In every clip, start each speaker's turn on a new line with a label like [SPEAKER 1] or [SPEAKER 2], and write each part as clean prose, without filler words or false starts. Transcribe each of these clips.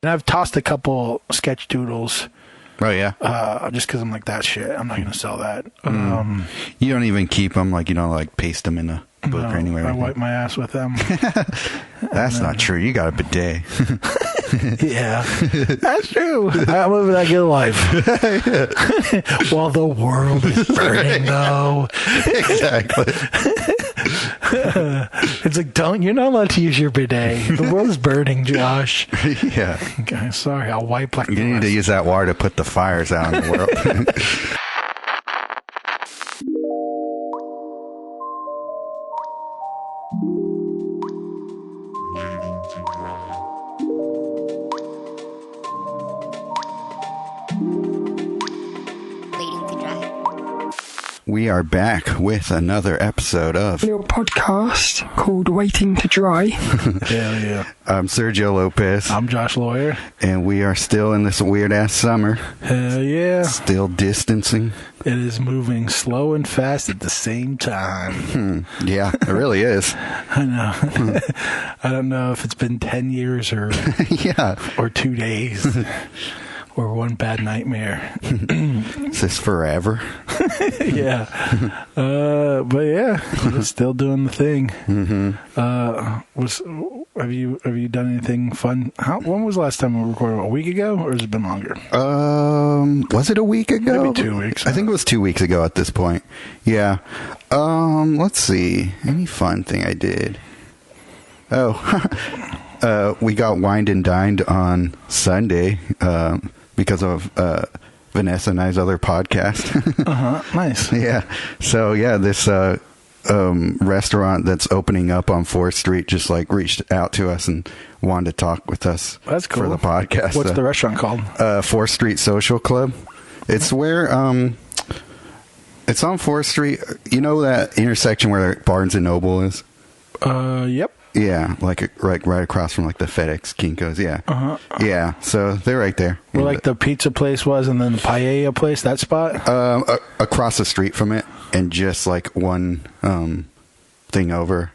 [SPEAKER 1] And I've tossed a couple sketch doodles.
[SPEAKER 2] Oh, yeah?
[SPEAKER 1] Just because I'm like, that shit, I'm not going to sell that.
[SPEAKER 2] You don't even keep them, like, you don't, like, paste them in a book or anywhere.
[SPEAKER 1] I wipe my ass with them.
[SPEAKER 2] That's not true. You got a bidet.
[SPEAKER 1] Yeah, that's true. I'm living that good life. While the world is burning, though.
[SPEAKER 2] Exactly.
[SPEAKER 1] It's like, you're not allowed to use your bidet. The world is burning, Josh.
[SPEAKER 2] Yeah.
[SPEAKER 1] Okay, sorry, I'll wipe like
[SPEAKER 2] You need to use that water to put the fires out in the world. We are back with another episode of
[SPEAKER 3] a little podcast called Waiting to Dry.
[SPEAKER 1] Hell yeah.
[SPEAKER 2] I'm Sergio Lopez.
[SPEAKER 1] I'm Josh Lawyer.
[SPEAKER 2] And we are still in this weird-ass summer.
[SPEAKER 1] Hell yeah.
[SPEAKER 2] Still distancing.
[SPEAKER 1] It is moving slow and fast at the same time.
[SPEAKER 2] Yeah, it really is.
[SPEAKER 1] I know. I don't know if it's been 10 years or
[SPEAKER 2] yeah,
[SPEAKER 1] or 2 days. Or one bad nightmare.
[SPEAKER 2] Is this forever?
[SPEAKER 1] Yeah. But yeah, we're still doing the thing.
[SPEAKER 2] Mm-hmm.
[SPEAKER 1] Have you done anything fun? When was the last time we recorded? A week ago, or has it been longer?
[SPEAKER 2] Was it a week ago?
[SPEAKER 1] Maybe 2 weeks.
[SPEAKER 2] I think it was 2 weeks ago at this point. Yeah. Let's see. Any fun thing I did? Oh, we got wined and dined on Sunday. Because of Vanessa and I's other podcast.
[SPEAKER 1] Nice.
[SPEAKER 2] Yeah. So, yeah, this restaurant that's opening up on 4th Street just, like, reached out to us and wanted to talk with us.
[SPEAKER 1] That's cool.
[SPEAKER 2] For the podcast.
[SPEAKER 1] What's the restaurant called?
[SPEAKER 2] 4th Street Social Club. It's where, it's on 4th Street. You know that intersection where Barnes & Noble is?
[SPEAKER 1] Yep.
[SPEAKER 2] Yeah, like right across from like the FedEx Kinko's. Yeah, yeah. So they're right there.
[SPEAKER 1] Where like the pizza place was, and then the paella place. That spot.
[SPEAKER 2] Across the street from it, and just like one thing over.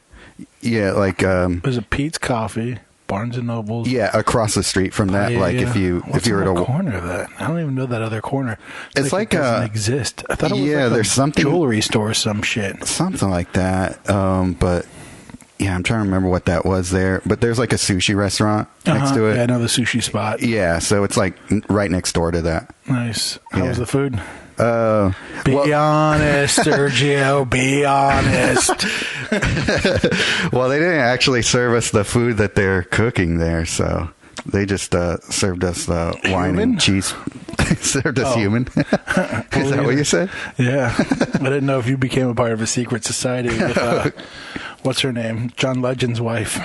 [SPEAKER 2] Yeah, like
[SPEAKER 1] there's a Pete's Coffee, Barnes and Nobles.
[SPEAKER 2] Yeah, across the street from that. Like if you were to
[SPEAKER 1] corner of that, I don't even know that other corner.
[SPEAKER 2] It's like
[SPEAKER 1] it doesn't exist. I thought it was
[SPEAKER 2] like
[SPEAKER 1] there's something jewelry store or some shit.
[SPEAKER 2] Something like that. But. Yeah, I'm trying to remember what that was there. But there's like a sushi restaurant next to it.
[SPEAKER 1] Yeah, I know the sushi spot.
[SPEAKER 2] Yeah, so it's like right next door to that.
[SPEAKER 1] Nice. How was the food?
[SPEAKER 2] Be
[SPEAKER 1] honest, Sergio. Be honest.
[SPEAKER 2] Well, they didn't actually serve us the food that they're cooking there, so they just served us wine and cheese. Served us human. Is that what you said?
[SPEAKER 1] Yeah. I didn't know if you became a part of a secret society with, what's her name? John Legend's wife.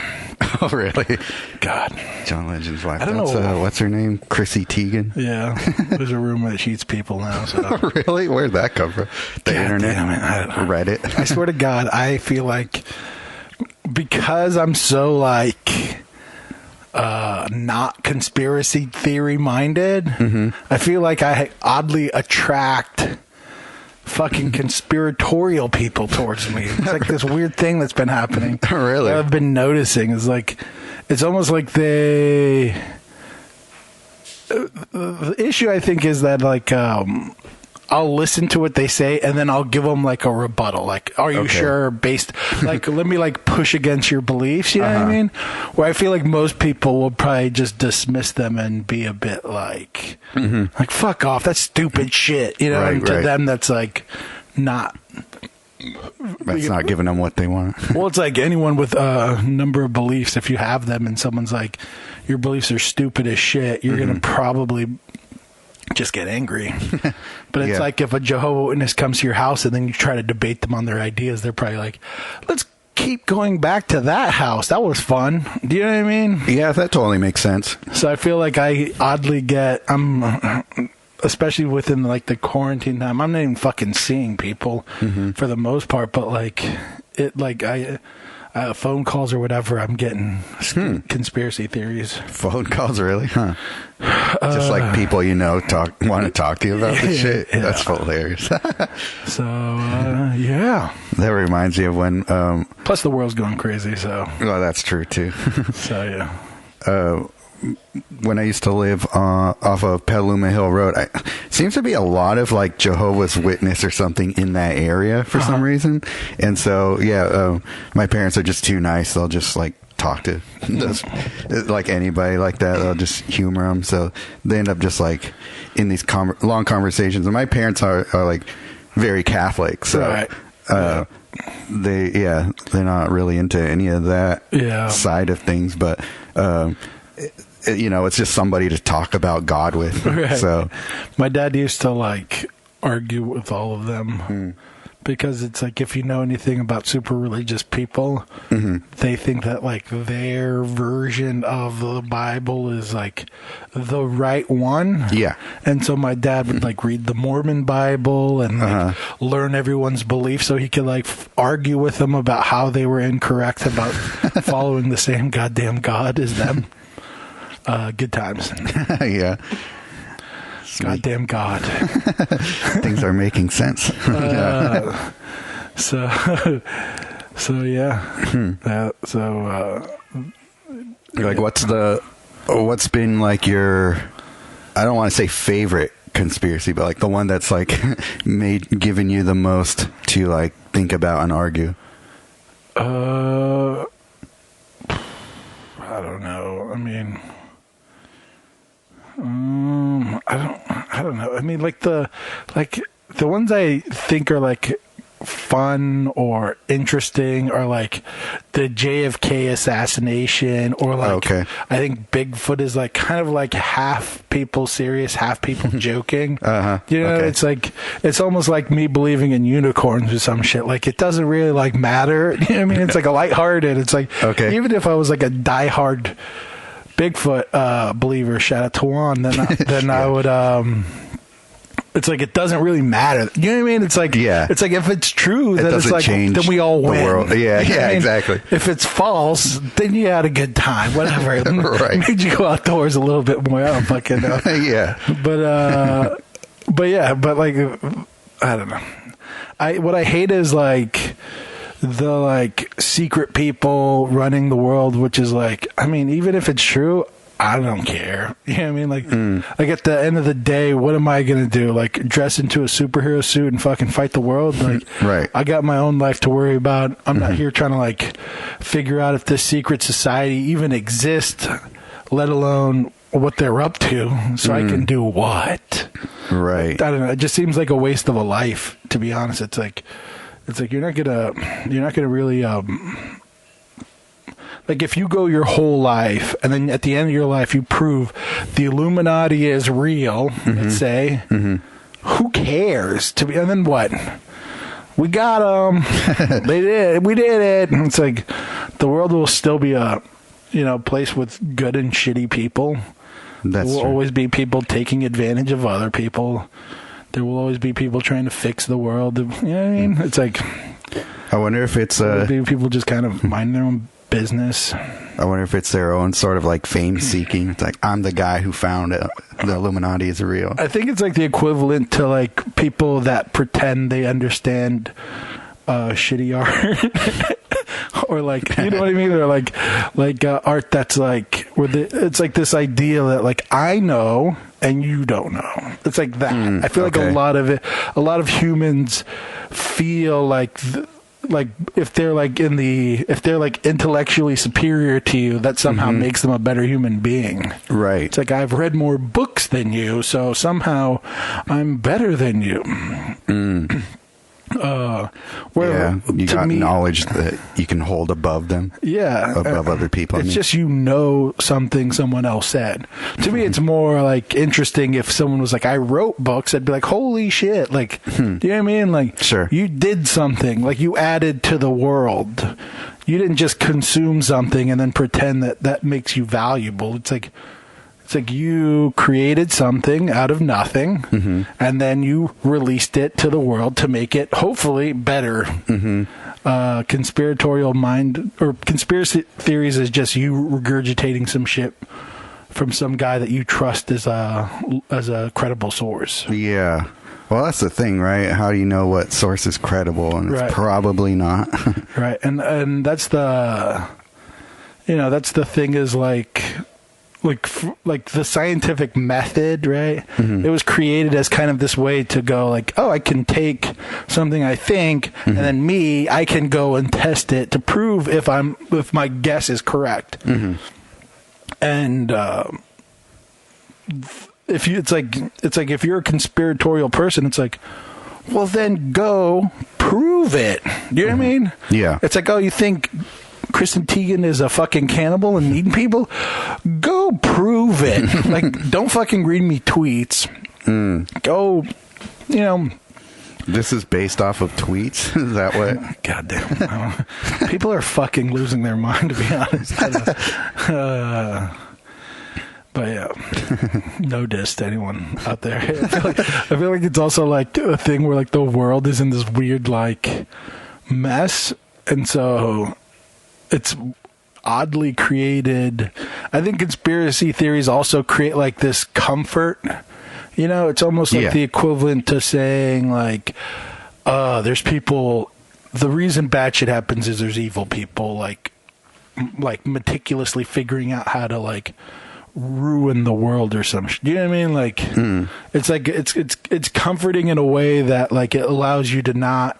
[SPEAKER 2] Oh, really?
[SPEAKER 1] God.
[SPEAKER 2] John Legend's wife.
[SPEAKER 1] I don't know.
[SPEAKER 2] What's her name? Chrissy Teigen?
[SPEAKER 1] Yeah. There's a rumor that she eats people now. So.
[SPEAKER 2] Really? Where'd that come from? The internet? Reddit?
[SPEAKER 1] I swear to God, I feel like because I'm so like... not conspiracy theory minded. I feel like I oddly attract fucking conspiratorial people towards me. It's like this weird thing that's been happening.
[SPEAKER 2] Really?
[SPEAKER 1] I've been noticing is like it's almost like the issue I think is that like I'll listen to what they say and then I'll give them like a rebuttal. Like, are you sure based, like, let me like push against your beliefs. You know what I mean? Where I feel like most people will probably just dismiss them and be a bit like, like, fuck off. That's stupid shit. You know, and to them, that's like not.
[SPEAKER 2] That's not giving them what they want.
[SPEAKER 1] Well, it's like anyone with a number of beliefs. If you have them and someone's like, your beliefs are stupid as shit, you're going to probably just get angry. But it's like if a Jehovah's Witness comes to your house and then you try to debate them on their ideas, they're probably like, let's keep going back to that house. That was fun. Do you know what I mean?
[SPEAKER 2] Yeah, that totally makes sense.
[SPEAKER 1] So I feel like I oddly especially within like the quarantine time, I'm not even fucking seeing people for the most part, but like it, like phone calls or whatever, I'm getting conspiracy theories.
[SPEAKER 2] Phone calls, really? Huh. Just like people you know want to talk to you about this shit. Yeah. That's hilarious.
[SPEAKER 1] So, yeah.
[SPEAKER 2] That reminds me of when...
[SPEAKER 1] Plus the world's going crazy, so...
[SPEAKER 2] Well, that's true, too.
[SPEAKER 1] So, yeah.
[SPEAKER 2] when I used to live off of Petaluma Hill Road, seems to be a lot of like Jehovah's Witness or something in that area for some reason. And so, my parents are just too nice. They'll just like talk to those, like anybody like that. They'll just humor them. So they end up just like in these long conversations. And my parents are like very Catholic. So,
[SPEAKER 1] right.
[SPEAKER 2] they're not really into any of that side of things, but it's just somebody to talk about God with.
[SPEAKER 1] Right.
[SPEAKER 2] So
[SPEAKER 1] my dad used to like argue with all of them because it's like, if you know anything about super religious people, they think that like their version of the Bible is like the right one.
[SPEAKER 2] Yeah.
[SPEAKER 1] And so my dad would like read the Mormon Bible and like learn everyone's beliefs so he could like argue with them about how they were incorrect about following the same goddamn God as them. Good times.
[SPEAKER 2] Yeah.
[SPEAKER 1] Goddamn God.
[SPEAKER 2] Things are making sense.
[SPEAKER 1] So yeah.
[SPEAKER 2] Like, what's been like your, I don't want to say favorite conspiracy, but like the one that's like given you the most to like think about and argue?
[SPEAKER 1] I don't know. I mean, I don't know. I mean, like the ones I think are like fun or interesting are like the JFK assassination, or like I think Bigfoot is like kind of like half people serious, half people joking. It's like, it's almost like me believing in unicorns or some shit. Like, it doesn't really like matter. You know what I mean? It's like a lighthearted. It's like, even if I was like a diehard Bigfoot believer, shout out to Juan, then I would it's like, it doesn't really matter. You know what I mean? It's like, it's like, if it's true, then it's like, then we all win.
[SPEAKER 2] The world. Yeah, you know exactly.
[SPEAKER 1] If it's false, then you had a good time. Whatever.
[SPEAKER 2] Right.
[SPEAKER 1] Made you go outdoors a little bit more. I don't fucking know.
[SPEAKER 2] Yeah.
[SPEAKER 1] But like, I don't know. What I hate is like the like secret people running the world, which is like, I mean, even if it's true, I don't care. You know what I mean? Like at the end of the day, what am I going to do? Like, dress into a superhero suit and fucking fight the world? Like,
[SPEAKER 2] right.
[SPEAKER 1] I got my own life to worry about. I'm not here trying to like figure out if this secret society even exists, let alone what they're up to, so I can do what?
[SPEAKER 2] Right.
[SPEAKER 1] I don't know. It just seems like a waste of a life, to be honest. It's like you're not gonna really like, if you go your whole life and then at the end of your life you prove the Illuminati is real, let's say, who cares? And then what? We got them. We did it. And it's like, the world will still be a place with good and shitty people. There will always be people taking advantage of other people. There will always be people trying to fix the world. You know what I mean? It's like,
[SPEAKER 2] I wonder if it's
[SPEAKER 1] people just kind of mind their own business.
[SPEAKER 2] I wonder if it's their own sort of like fame seeking. It's like, I'm the guy who found it. The Illuminati is real.
[SPEAKER 1] I think it's like the equivalent to like people that pretend they understand shitty art. Or like, you know what I mean? Or like art that's like, it's like this idea that like, I know and you don't know. It's like that. I feel like a lot of humans feel like if they're like intellectually superior to you, that somehow makes them a better human being.
[SPEAKER 2] Right.
[SPEAKER 1] It's like, I've read more books than you, so somehow I'm better than you.
[SPEAKER 2] You got knowledge that you can hold above them.
[SPEAKER 1] Yeah.
[SPEAKER 2] Above other people.
[SPEAKER 1] It's just, something someone else said. To me, it's more like interesting if someone was like, I wrote books, I'd be like, holy shit. Like, do you know what I mean? Like,
[SPEAKER 2] sure.
[SPEAKER 1] You did something, like you added to the world. You didn't just consume something and then pretend that makes you valuable. It's like you created something out of nothing, and then you released it to the world to make it hopefully better. Conspiratorial mind or conspiracy theories is just you regurgitating some shit from some guy that you trust as a credible source.
[SPEAKER 2] Yeah. Well, that's the thing, right? How do you know what source is credible? And it's probably not.
[SPEAKER 1] Right. And that's the thing is like, like the scientific method, right? It was created as kind of this way to go like, oh, I can take something I think, and then I can go and test it to prove if my guess is correct. And it's like if you're a conspiratorial person, it's like, well, then go prove it. You know what I mean?
[SPEAKER 2] Yeah.
[SPEAKER 1] It's like, oh, you think Kristen Teigen is a fucking cannibal and eating people? Go prove it. Like, don't fucking read me tweets. Go,
[SPEAKER 2] This is based off of tweets? Is that what?
[SPEAKER 1] Goddamn. People are fucking losing their mind, to be honest. But yeah, no diss to anyone out there. I feel like it's also like a thing where like the world is in this weird like mess, and so it's oddly created. I think conspiracy theories also create like this comfort. It's almost like the equivalent to saying like, there's people. The reason bad shit happens is there's evil people like meticulously figuring out how to like ruin the world or some shit. Do you know what I mean? Like, it's like it's comforting in a way that like it allows you to not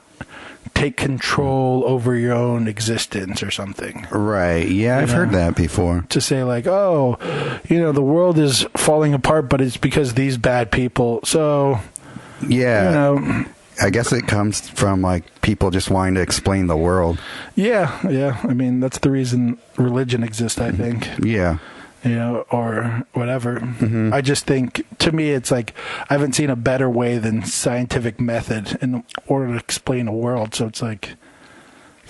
[SPEAKER 1] take control over your own existence or something.
[SPEAKER 2] Right. Yeah, I've heard that before.
[SPEAKER 1] To say like, oh, the world is falling apart, but it's because these bad people. So,
[SPEAKER 2] yeah, I guess it comes from like people just wanting to explain the world.
[SPEAKER 1] Yeah. I mean, that's the reason religion exists, I think.
[SPEAKER 2] Yeah.
[SPEAKER 1] Or whatever. I just think, to me, it's like I haven't seen a better way than scientific method in order to explain the world. So it's like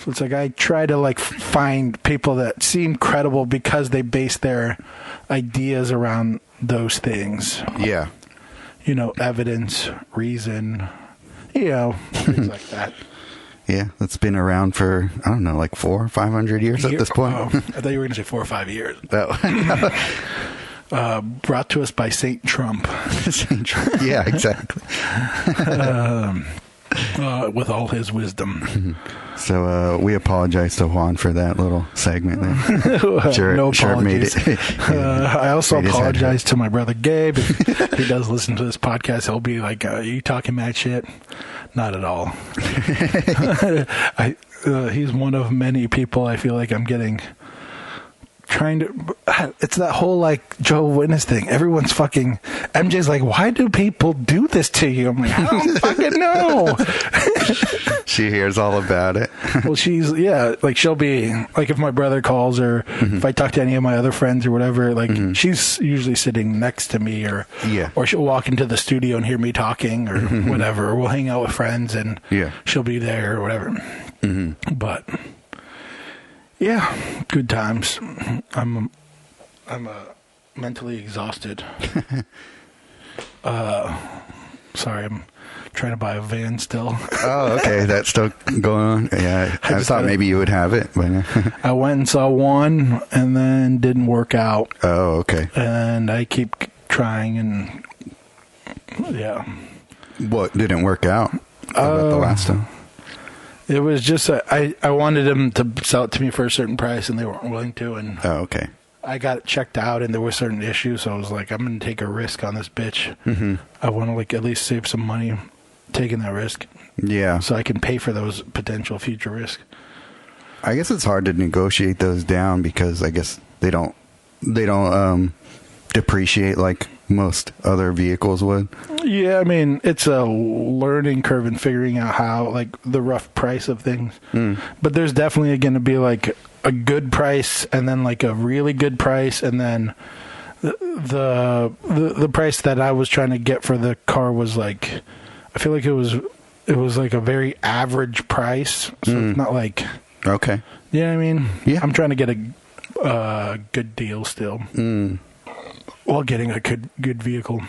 [SPEAKER 1] I try to like find people that seem credible because they base their ideas around those things.
[SPEAKER 2] Yeah.
[SPEAKER 1] Evidence, reason, things like that.
[SPEAKER 2] Yeah, that's been around for, I don't know, like 400 or 500 years at this point.
[SPEAKER 1] Oh, I thought you were going to say 4 or 5 years.
[SPEAKER 2] No.
[SPEAKER 1] Brought to us by Saint Trump.
[SPEAKER 2] Saint Trump. Yeah, exactly.
[SPEAKER 1] With all his wisdom.
[SPEAKER 2] So we apologize to Juan for that little segment there. Sure,
[SPEAKER 1] no
[SPEAKER 2] apologies.
[SPEAKER 1] Sure made it. I also apologize to my brother Gabe. If he does listen to this podcast, he'll be like, are you talking mad shit? Not at all. He's one of many people I feel like I'm getting it's that whole like Jehovah's Witness thing. Everyone's fucking MJ's like, why do people do this to you? I'm like, I don't fucking know.
[SPEAKER 2] She hears all about it.
[SPEAKER 1] Well, she'll be like, if my brother calls or if I talk to any of my other friends or whatever, like she's usually sitting next to me or she'll walk into the studio and hear me talking or whatever, or we'll hang out with friends and she'll be there or whatever. But yeah, good times. I'm mentally exhausted. Sorry, I'm trying to buy a van still.
[SPEAKER 2] Oh, okay, that's still going on. Yeah, I thought maybe you would have it, but
[SPEAKER 1] I went and saw one, and then didn't work out.
[SPEAKER 2] Oh, okay.
[SPEAKER 1] And I keep trying, and
[SPEAKER 2] What didn't work out about the last time?
[SPEAKER 1] It was just I wanted them to sell it to me for a certain price, and they weren't willing to. And
[SPEAKER 2] okay.
[SPEAKER 1] I got it checked out, and there were certain issues, so I was like, I'm going to take a risk on this bitch. I want to like at least save some money taking that risk.
[SPEAKER 2] Yeah.
[SPEAKER 1] So I can pay for those potential future risks.
[SPEAKER 2] I guess it's hard to negotiate those down because I guess they don't depreciate like most other vehicles would.
[SPEAKER 1] Yeah, I mean, it's a learning curve in figuring out how, like, the rough price of things. But there's definitely going to be, like, a good price and then, like, a really good price. And then the price that I was trying to get for the car was, like, I feel like it was like, a very average price. So it's not, like...
[SPEAKER 2] Okay.
[SPEAKER 1] You know what I mean?
[SPEAKER 2] Yeah.
[SPEAKER 1] I'm trying to get a good deal still. While getting a good vehicle.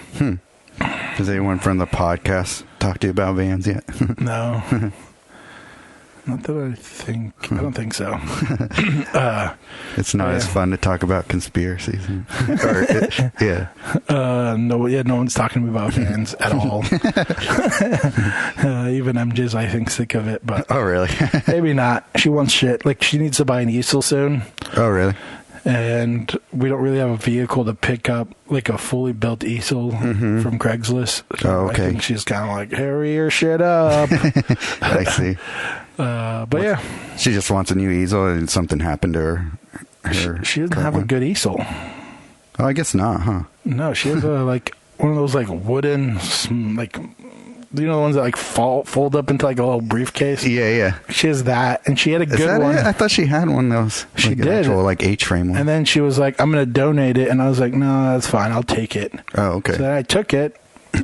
[SPEAKER 2] Has anyone from the podcast talked to you about vans yet?
[SPEAKER 1] No. Not that I think. I don't think so.
[SPEAKER 2] It's not as fun to talk about conspiracies. No
[SPEAKER 1] one's talking to me about vans at all. Even MJ's, I think, sick of it. But
[SPEAKER 2] oh, really?
[SPEAKER 1] maybe not. She wants shit. Like, she needs to buy an easel soon.
[SPEAKER 2] Oh, really?
[SPEAKER 1] and we don't really have a vehicle to pick up like a fully built easel from Craigslist. So
[SPEAKER 2] okay.
[SPEAKER 1] I think she's kind of like, hurry your shit up.
[SPEAKER 2] I see.
[SPEAKER 1] But yeah,
[SPEAKER 2] She just wants a new easel, and something happened to her.
[SPEAKER 1] she doesn't
[SPEAKER 2] current
[SPEAKER 1] have a
[SPEAKER 2] one.
[SPEAKER 1] good easel.
[SPEAKER 2] Oh, I guess not, huh?
[SPEAKER 1] No, she has like one of those like wooden, like, you know, the ones that like fold up into like a little briefcase.
[SPEAKER 2] Yeah.
[SPEAKER 1] She has that, and she had a
[SPEAKER 2] Is
[SPEAKER 1] good
[SPEAKER 2] that
[SPEAKER 1] one.
[SPEAKER 2] it? I thought she had one of those.
[SPEAKER 1] She
[SPEAKER 2] like an
[SPEAKER 1] did.
[SPEAKER 2] actual, like, H-frame one.
[SPEAKER 1] And then she was like, I'm going to donate it. And I was like, no, that's fine. I'll take it.
[SPEAKER 2] Oh, okay.
[SPEAKER 1] So then I took it,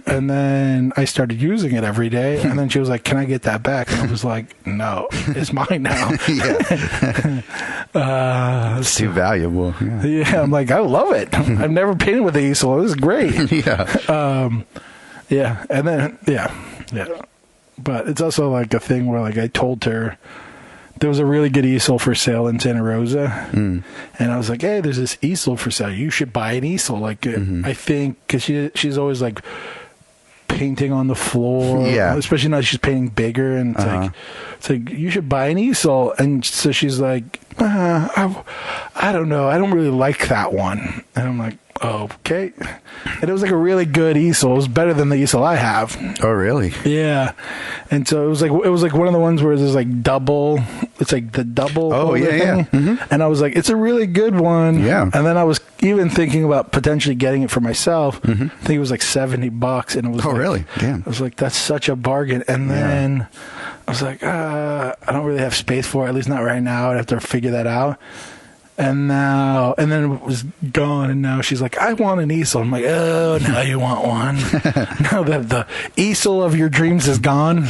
[SPEAKER 1] and then I started using it every day. And then she was like, can I get that back? And I was like, no, it's mine now.
[SPEAKER 2] Yeah. It's too valuable. Yeah.
[SPEAKER 1] Yeah, I'm like, I love it. I've never painted with the easel. It was great.
[SPEAKER 2] Yeah.
[SPEAKER 1] Yeah. And then, yeah. But it's also like a thing where like I told her there was a really good easel for sale in Santa Rosa. And I was like, hey, there's this easel for sale. You should buy an easel. Like, I think, because she's always like painting on the floor.
[SPEAKER 2] Yeah.
[SPEAKER 1] Especially now she's painting bigger. And it's like, you should buy an easel. And so she's like, I don't know. I don't really like that one. And I'm like, okay. And it was like a really good easel. It was better than the easel I have.
[SPEAKER 2] Oh, really?
[SPEAKER 1] Yeah. And so it was like one of the ones where there's like double. It's like the double.
[SPEAKER 2] Oh,
[SPEAKER 1] holder
[SPEAKER 2] yeah.
[SPEAKER 1] thing. And I was like, it's a really good one.
[SPEAKER 2] Yeah.
[SPEAKER 1] And then I was even thinking about potentially getting it for myself. I think it was like $70, and it was.
[SPEAKER 2] Oh,
[SPEAKER 1] like,
[SPEAKER 2] really? Damn.
[SPEAKER 1] I was like, that's such a bargain. And then I was like, I don't really have space for it. At least not right now. I'd have to figure that out. And then it was gone, and now she's like, I want an easel. I'm like, oh, now you want one. Now that the easel of your dreams is gone.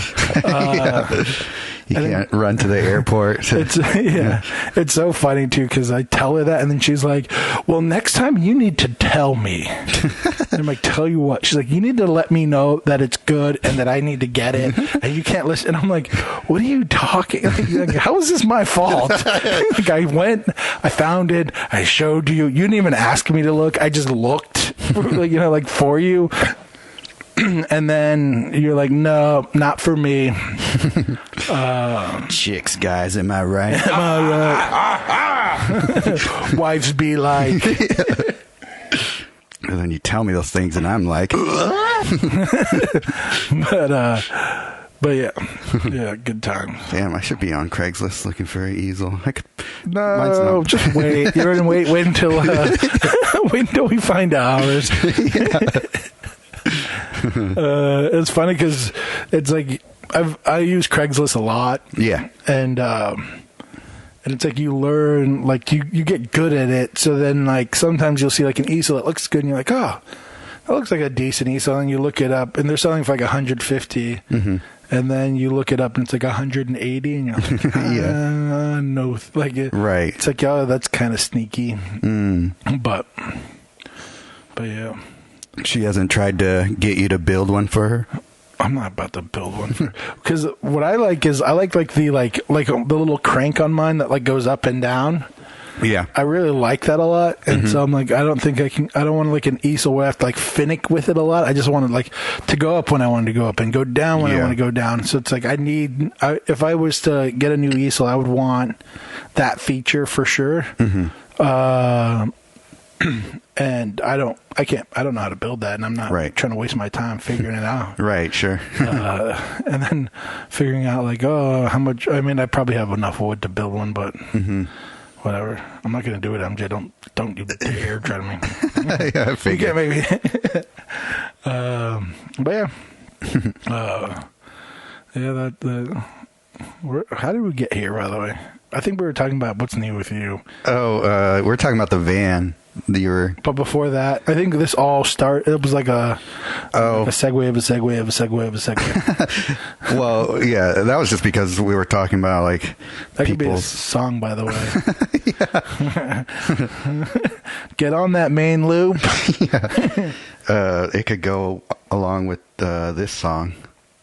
[SPEAKER 2] You can't run to the airport.
[SPEAKER 1] It's so funny, too, because I tell her that, and then she's like, well, next time you need to tell me. And I'm like, tell you what? She's like, you need to let me know that it's good and that I need to get it, and you can't listen. And I'm like, what are you talking? Like, how is this my fault? Like, I went, I found it, I showed you. You didn't even ask me to look. I just looked, like for you. And then you're like, no, not for me.
[SPEAKER 2] Chicks, guys, am I right?
[SPEAKER 1] Am I right? Wives be like.
[SPEAKER 2] And then you tell me those things, and I'm like,
[SPEAKER 1] But yeah, good times.
[SPEAKER 2] damn, I should be on Craigslist looking for an easel. Mine's
[SPEAKER 1] No, just wait. You're gonna wait until wait until we find ours. It's funny because it's like I use Craigslist a lot.
[SPEAKER 2] Yeah.
[SPEAKER 1] And it's like you learn, like you get good at it. So then like sometimes you'll see like an easel that looks good, and you're like, oh, that looks like a decent easel, and you look it up, and they're selling for like 150. And then you look it up, and it's like 180, and you're like, no, like
[SPEAKER 2] Right.
[SPEAKER 1] It's like, oh, that's kind of sneaky. But yeah.
[SPEAKER 2] She hasn't tried to get you to build one for her?
[SPEAKER 1] I'm not about to build one because what I like is I like the little crank on mine that like goes up and down.
[SPEAKER 2] Yeah.
[SPEAKER 1] I really like that a lot, and so I'm like, I don't want like an easel where I have to like finick with it a lot. I just want like to go up when I want to go up and go down when I want to go down. So it's like if I was to get a new easel, I would want that feature for sure. And I don't know how to build that, and I'm not trying to waste my time figuring it out.
[SPEAKER 2] Right, sure.
[SPEAKER 1] And then figuring out like, how much. I mean, I probably have enough wood to build one, but whatever. I'm not going to do it, MJ. Don't you dare try to make me.
[SPEAKER 2] Yeah, I
[SPEAKER 1] You
[SPEAKER 2] figured.
[SPEAKER 1] can't make me. But yeah. How did we get here, by the way? I think we were talking about what's new with you.
[SPEAKER 2] Oh, we're talking about the van that you were...
[SPEAKER 1] But before that, I think this all started. It was like a segue of a segue of a segue of a segue.
[SPEAKER 2] Well, yeah, that was just because we were talking about, like,
[SPEAKER 1] That could be a
[SPEAKER 2] people's...
[SPEAKER 1] song, by the way. Get on that main loop.
[SPEAKER 2] It could go along with this song.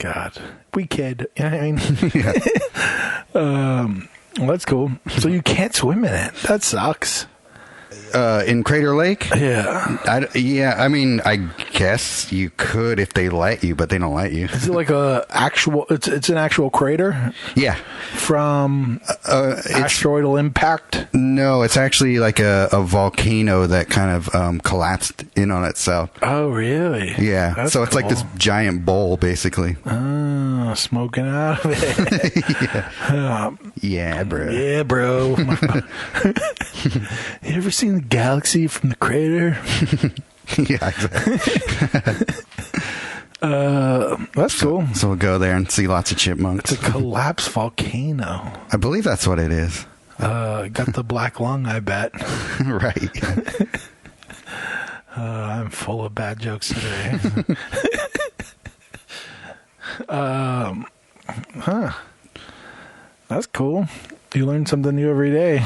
[SPEAKER 1] God, we kid. You know what I mean?
[SPEAKER 2] Yeah.
[SPEAKER 1] Well, that's cool. So you can't swim in it. That sucks.
[SPEAKER 2] In Crater Lake?
[SPEAKER 1] Yeah.
[SPEAKER 2] I mean, I guess you could if they let you, but they don't let you.
[SPEAKER 1] Is it like a actual? It's an actual crater
[SPEAKER 2] Yeah.
[SPEAKER 1] from asteroidal impact.
[SPEAKER 2] No, it's actually like a volcano that kind of collapsed in on itself.
[SPEAKER 1] Oh, really?
[SPEAKER 2] Yeah.
[SPEAKER 1] That's
[SPEAKER 2] so it's like
[SPEAKER 1] cool.
[SPEAKER 2] this giant bowl, basically.
[SPEAKER 1] Oh, smoking out of it.
[SPEAKER 2] Yeah, bro.
[SPEAKER 1] Yeah, bro. You ever seen the galaxy from the crater?
[SPEAKER 2] Yeah, exactly.
[SPEAKER 1] That's cool.
[SPEAKER 2] So we'll go there and see lots of chipmunks.
[SPEAKER 1] It's a collapsed volcano.
[SPEAKER 2] I believe that's what it is.
[SPEAKER 1] Got the black lung, I bet.
[SPEAKER 2] Right.
[SPEAKER 1] I'm full of bad jokes today. That's cool. You learn something new every day.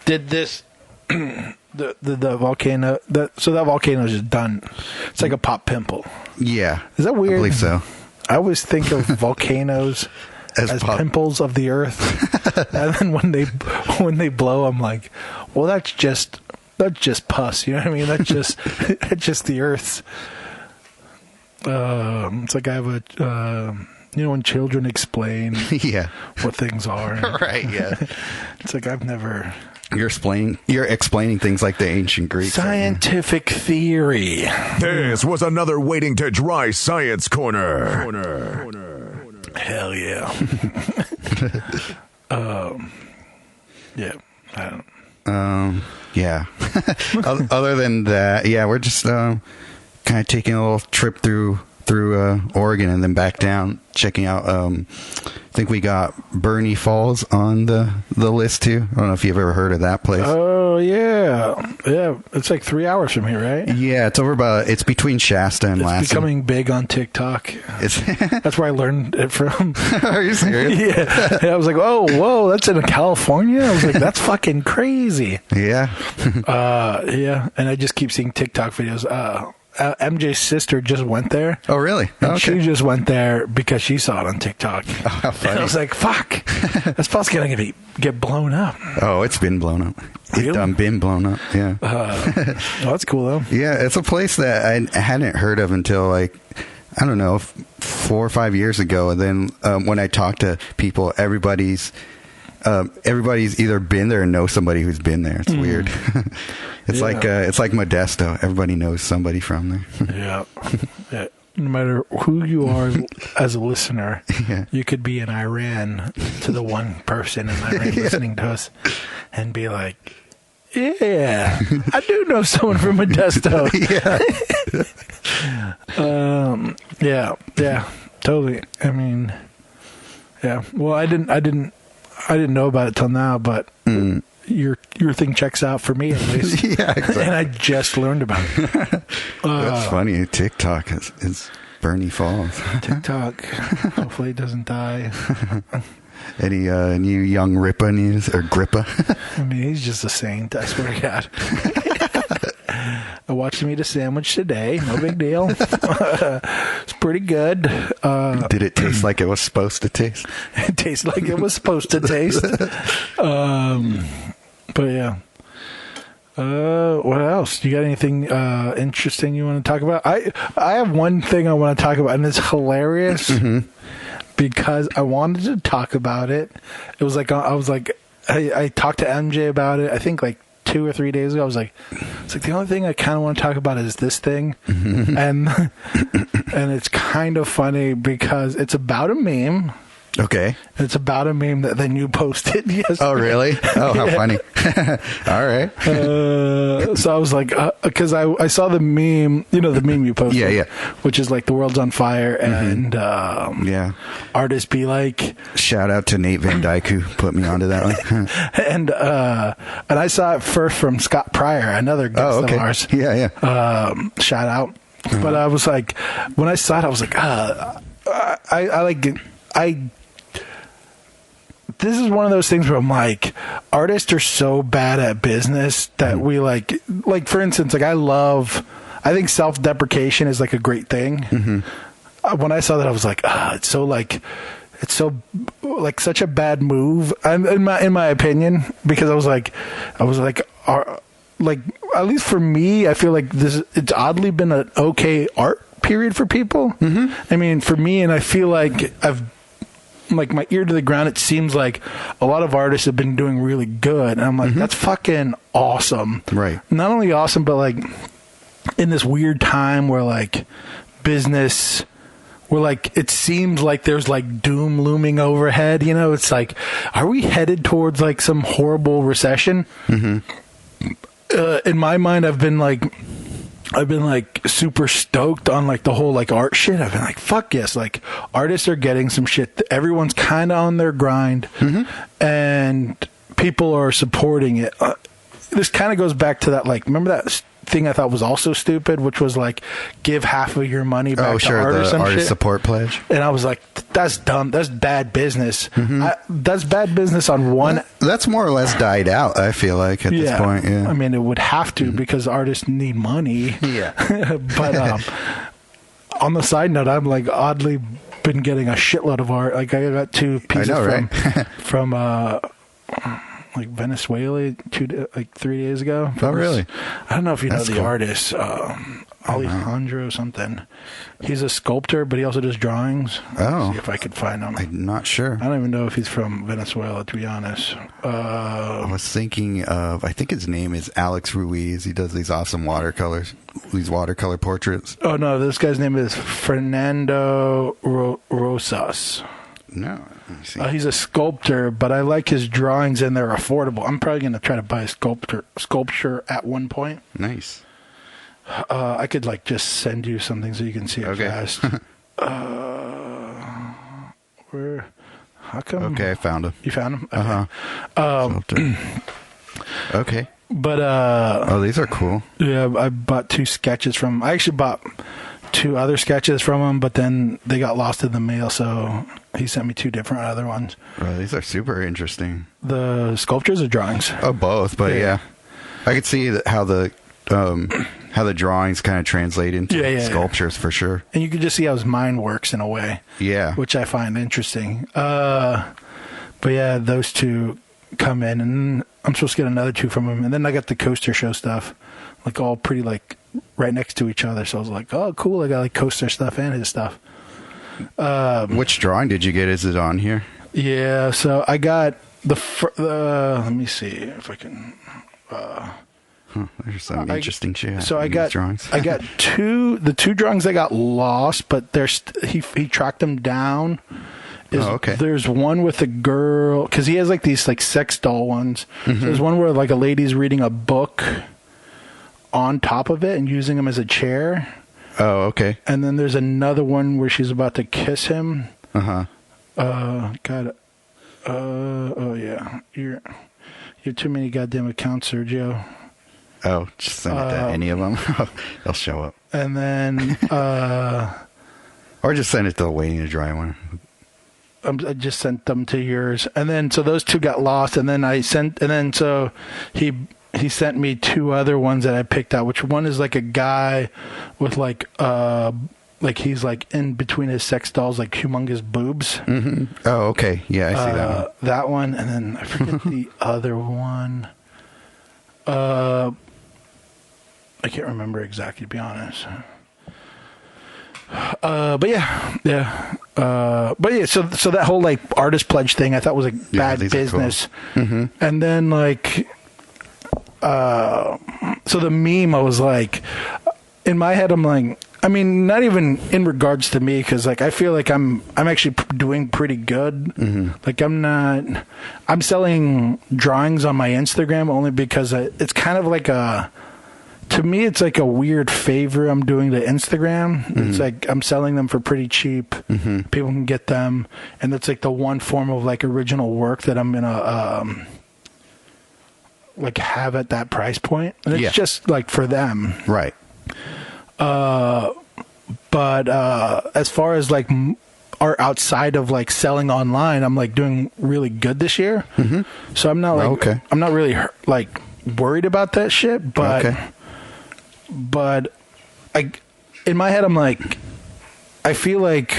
[SPEAKER 1] Did this the volcano so that volcano is just done. It's like a pop pimple.
[SPEAKER 2] Yeah.
[SPEAKER 1] Is that weird?
[SPEAKER 2] I believe so.
[SPEAKER 1] I always think of volcanoes as pimples of the earth. And then when they blow, I'm like, well, that's just pus. You know what I mean? That's just the earth's. It's like I have a. When children explain
[SPEAKER 2] Yeah.
[SPEAKER 1] what things are.
[SPEAKER 2] Right, yeah.
[SPEAKER 1] It's like I've never.
[SPEAKER 2] You're explaining things like the ancient Greeks.
[SPEAKER 1] Scientific theory.
[SPEAKER 4] This was another Waiting to Dry Science Corner.
[SPEAKER 1] Hell yeah. Yeah. I don't.
[SPEAKER 2] Yeah. Other than that, yeah, we're just kind of taking a little trip through Oregon and then back down, checking out. I think we got Bernie Falls on the list too. I don't know if you've ever heard of that place.
[SPEAKER 1] Oh yeah. It's like 3 hours from here, right?
[SPEAKER 2] Yeah, it's between Shasta and Lassen.
[SPEAKER 1] It's becoming big on TikTok. That's where I learned it from.
[SPEAKER 2] Are you serious?
[SPEAKER 1] Yeah. I was like, oh, whoa, that's in California? I was like, that's fucking crazy.
[SPEAKER 2] Yeah.
[SPEAKER 1] Yeah. And I just keep seeing TikTok videos. MJ's sister just went there.
[SPEAKER 2] Oh, really?
[SPEAKER 1] And she just went there because she saw it on TikTok.
[SPEAKER 2] Oh, how funny.
[SPEAKER 1] And I was like, fuck. That spot's going to get blown up.
[SPEAKER 2] Oh, it's been blown up.
[SPEAKER 1] Really?
[SPEAKER 2] It's been blown up, yeah.
[SPEAKER 1] Well, that's cool, though.
[SPEAKER 2] Yeah, it's a place that I hadn't heard of until, like, I don't know, 4 or 5 years ago. And then when I talk to people, everybody's either been there or knows somebody who's been there. It's weird. It's like Modesto. Everybody knows somebody from there.
[SPEAKER 1] Yeah. No matter who you are as a listener,
[SPEAKER 2] Yeah.
[SPEAKER 1] you could be in Iran to the one person in Iran listening to us and be like, yeah, I do know someone from Modesto. Yeah, totally. I mean, yeah. Well, I didn't know about it till now, but your thing checks out for me at least.
[SPEAKER 2] Yeah, exactly.
[SPEAKER 1] And I just learned about it.
[SPEAKER 2] That's funny. TikTok is Bernie Falls.
[SPEAKER 1] TikTok. Hopefully it doesn't die.
[SPEAKER 2] Any new young Ripa news or Grippa?
[SPEAKER 1] I mean, he's just a saint, I swear to God. I watched him eat a sandwich today. No big deal. It's pretty good.
[SPEAKER 2] Did it taste like it was supposed to taste?
[SPEAKER 1] It tasted like it was supposed to taste. But yeah. What else? You got anything interesting you want to talk about? I have one thing I want to talk about, and it's hilarious because I wanted to talk about it. It was like I talked to MJ about it. I think like 2 or 3 days ago. I was like, it's like the only thing I kind of want to talk about is this thing, and it's kind of funny because it's about a meme.
[SPEAKER 2] Okay.
[SPEAKER 1] It's about a meme that then you posted yesterday.
[SPEAKER 2] Oh, really? Oh, how funny. All right.
[SPEAKER 1] So I was like, because I saw the meme, the meme you posted.
[SPEAKER 2] Yeah.
[SPEAKER 1] Which is like the world's on fire and
[SPEAKER 2] Yeah.
[SPEAKER 1] artists be like.
[SPEAKER 2] Shout out to Nate Van Dyke who put me onto that one.
[SPEAKER 1] And I saw it first from Scott Pryor, another guest of ours.
[SPEAKER 2] Yeah.
[SPEAKER 1] Shout out. But I was like, when I saw it, I was like, this is one of those things where I'm like, artists are so bad at business that we like for instance, like I think self-deprecation is like a great thing. when I saw that, I was like, it's so like such a bad move, in my opinion, because I was like, like, at least for me, I feel like it's oddly been an okay art period for people. Mm-hmm. I mean, for me, and I feel like like my ear to the ground, it seems like a lot of artists have been doing really good, and I'm like, that's fucking awesome.
[SPEAKER 2] Right.
[SPEAKER 1] Not only awesome, but like in this weird time where like business, where like it seems like there's like doom looming overhead, you know, it's like, are we headed towards like some horrible recession? In my mind, I've been like super stoked on like the whole like art shit. I've been like, fuck yes, like artists are getting some shit. Everyone's kind of on their grind, and people are supporting it. This kind of goes back to that, like, remember that thing I thought was also stupid, which was like, give half of your money back to art or some
[SPEAKER 2] artist
[SPEAKER 1] shit.
[SPEAKER 2] support pledge.
[SPEAKER 1] And I was like, that's dumb. That's bad business. That's bad business on one.
[SPEAKER 2] That's more or less died out, I feel like, at this point. Yeah.
[SPEAKER 1] I mean, it would have to, because artists need money.
[SPEAKER 2] Yeah.
[SPEAKER 1] But on the side note, I'm like oddly been getting a shitload of art. Like I got 2 pieces from like Venezuela 3 days ago.
[SPEAKER 2] Oh, really?
[SPEAKER 1] I don't know if you know
[SPEAKER 2] That's
[SPEAKER 1] the
[SPEAKER 2] cool.
[SPEAKER 1] artist, Alejandro something. He's a sculptor, but he also does drawings.
[SPEAKER 2] Oh.
[SPEAKER 1] See if I could find him.
[SPEAKER 2] I'm not sure.
[SPEAKER 1] I don't even know if he's from Venezuela, to be honest.
[SPEAKER 2] I was thinking of, I think his name is Alex Ruiz. He does these awesome watercolor portraits.
[SPEAKER 1] Oh, no, this guy's name is Fernando Rosas.
[SPEAKER 2] No, let me see.
[SPEAKER 1] He's a sculptor, but I like his drawings, and they're affordable. I'm probably going to try to buy a sculpture at one point.
[SPEAKER 2] Nice.
[SPEAKER 1] I could like just send you something so you can see it fast. Where? How come?
[SPEAKER 2] Okay, I found him.
[SPEAKER 1] You found him? Okay.
[SPEAKER 2] Okay.
[SPEAKER 1] But
[SPEAKER 2] Oh, these are cool.
[SPEAKER 1] yeah, I bought 2 sketches from. I actually bought 2 other sketches from him, but then they got lost in the mail, so he sent me 2 different other ones.
[SPEAKER 2] Bro, these are super interesting.
[SPEAKER 1] The sculptures or drawings?
[SPEAKER 2] Oh, both, but
[SPEAKER 1] Yeah.
[SPEAKER 2] yeah. I could see how the drawings kind of translate into sculptures for sure.
[SPEAKER 1] And you can just see how his mind works in a way.
[SPEAKER 2] Yeah.
[SPEAKER 1] Which I find interesting. But yeah, those 2 come in, and I'm supposed to get another 2 from him. And then I got the Coaster Show stuff, like all pretty like right next to each other. So I was like, oh, cool. I got like Coaster stuff and his stuff.
[SPEAKER 2] Which drawing did you get? Is it on here?
[SPEAKER 1] Yeah. So I got the let me see if I can.
[SPEAKER 2] There's some interesting shit.
[SPEAKER 1] So I
[SPEAKER 2] in
[SPEAKER 1] got
[SPEAKER 2] these drawings.
[SPEAKER 1] I got 2. The 2 drawings I got lost, but he tracked them down.
[SPEAKER 2] Okay.
[SPEAKER 1] There's one with a girl, because he has like these like sex doll ones. So there's one where like a lady's reading a book on top of it and using him as a chair.
[SPEAKER 2] Oh, okay.
[SPEAKER 1] And then there's another one where she's about to kiss him.
[SPEAKER 2] Uh-huh.
[SPEAKER 1] God. Oh yeah. You're too many goddamn accounts, Sergio.
[SPEAKER 2] Oh, just send it to any of them. They'll show up.
[SPEAKER 1] And then
[SPEAKER 2] Or just send it to the Waiting to Dry one.
[SPEAKER 1] I just sent them to yours, and then so those 2 got lost, and then so he sent me 2 other ones that I picked out. Which one is like a guy with like he's like in between his sex dolls, like humongous boobs.
[SPEAKER 2] Mm-hmm. Oh, okay, yeah, I see that one.
[SPEAKER 1] That one, and then I forget the other one. I can't remember exactly, to be honest. But yeah. So that whole like artist pledge thing, I thought was like bad business.
[SPEAKER 2] Cool.
[SPEAKER 1] And then like, so the meme, I was like, in my head, I'm like, I mean, not even in regards to me, because like I feel like I'm actually doing pretty good. Like I'm selling drawings on my Instagram only because it's kind of like to me, it's like a weird favor I'm doing to Instagram. It's like I'm selling them for pretty cheap. People can get them, and it's like the one form of like original work that I'm gonna like have at that price point. And it's just like for them,
[SPEAKER 2] Right.
[SPEAKER 1] But as far as like art outside of like selling online, I'm like doing really good this year. So I'm not like I'm not really like worried about that shit. But in my head, I'm like, I feel like,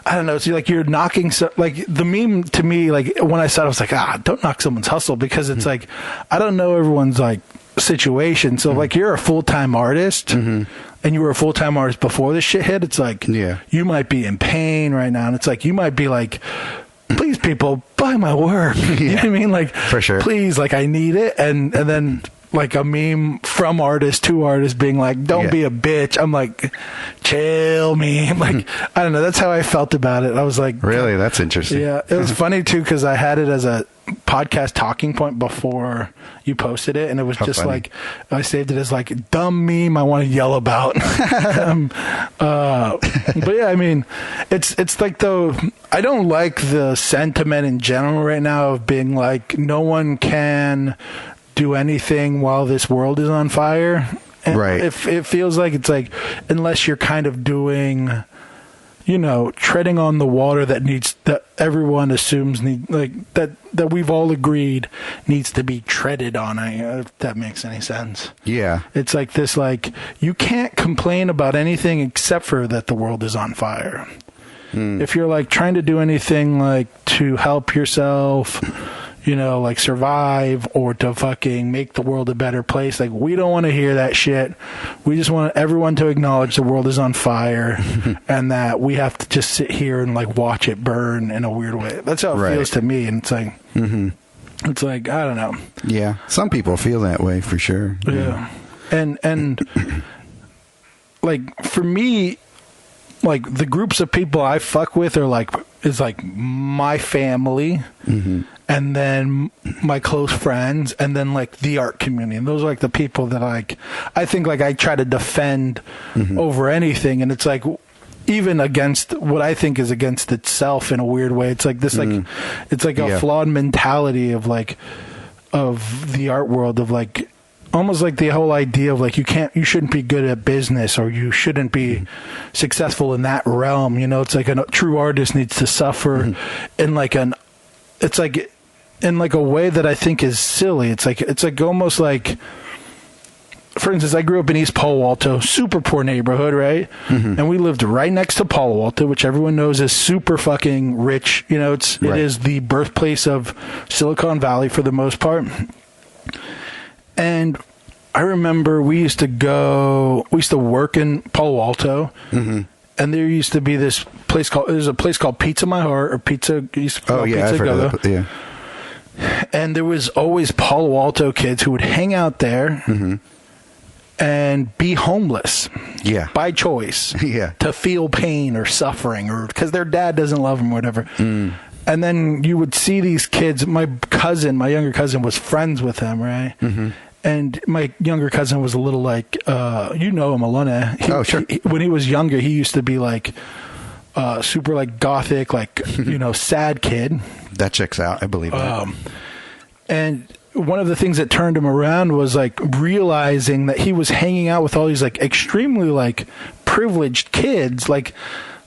[SPEAKER 1] I don't know, it's like you're knocking, like the meme to me, like when I saw it, I was like, don't knock someone's hustle, because it's like, I don't know everyone's like situation. So like you're a full-time artist and you were a full-time artist before this shit hit. It's like, you might be in pain right now. And it's like, you might be like, please people buy my work. You know what I mean? Like,
[SPEAKER 2] for sure.
[SPEAKER 1] Please, like I need it. And then like a meme from artist to artist being like, don't be a bitch. I'm like, chill, meme. Like, I don't know. That's how I felt about it. I was like,
[SPEAKER 2] really? That's interesting.
[SPEAKER 1] Yeah. It was funny too, because I had it as a podcast talking point before you posted it, and it was just funny. Like, I saved it as like dumb meme I want to yell about. But yeah, I mean, it's like, though, I don't like the sentiment in general right now of being like, no one can do anything while this world is on fire. And
[SPEAKER 2] right.
[SPEAKER 1] It feels like it's like, unless you're kind of doing, you know, treading on the water that everyone assumes that we've all agreed needs to be treaded on. If that makes any sense. Yeah. It's like this, like, you can't complain about anything except for that the world is on fire. If you're like trying to do anything like to help yourself, you know, like survive or to fucking make the world a better place, like, we don't want to hear that shit. We just want everyone to acknowledge the world is on fire and that we have to just sit here and like watch it burn in a weird way. That's how it feels to me. And it's like, it's like, I don't know.
[SPEAKER 2] Yeah. Some people feel that way for sure.
[SPEAKER 1] Yeah. And like, for me, like, the groups of people I fuck with are like, is like my family, and then my close friends, and then like the art community. And those are like the people that like, I think like I try to defend over anything. And it's like, even against what I think is against itself in a weird way. It's like this, like, it's like a flawed mentality of like, of the art world, of like, almost like the whole idea of like, you shouldn't be good at business, or you shouldn't be successful in that realm. You know, it's like a true artist needs to suffer in like it's like in like a way that I think is silly. It's like almost like, for instance, I grew up in East Palo Alto, super poor neighborhood, right? And we lived right next to Palo Alto, which everyone knows is super fucking rich. You know, it is the birthplace of Silicon Valley for the most part. And I remember we used to work in Palo Alto, and there used to be there's a place called Pizza My Heart, or Pizza Go-Go. And there was always Palo Alto kids who would hang out there and be homeless by choice to feel pain or suffering, or because their dad doesn't love them or whatever. And then you would see these kids. My younger cousin was friends with them, right? And my younger cousin was a little like, you know him, Alana. When he was younger, he used to be like super like gothic, like, you know, sad kid.
[SPEAKER 2] That checks out. I believe that.
[SPEAKER 1] And one of the things that turned him around was like realizing that he was hanging out with all these like extremely like privileged kids, like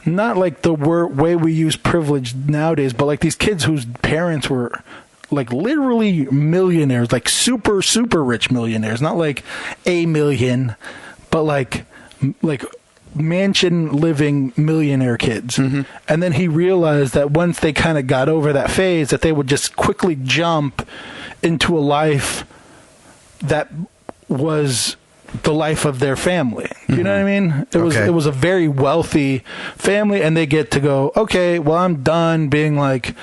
[SPEAKER 1] not like the way we use privilege nowadays, but like these kids whose parents were like literally millionaires, like super, super rich millionaires, not like a million, but like mansion living millionaire kids. And then he realized that once they kind of got over that phase, that they would just quickly jump into a life that was the life of their family. You know what I mean? It was a very wealthy family, and they get to go, okay, well, I'm done being like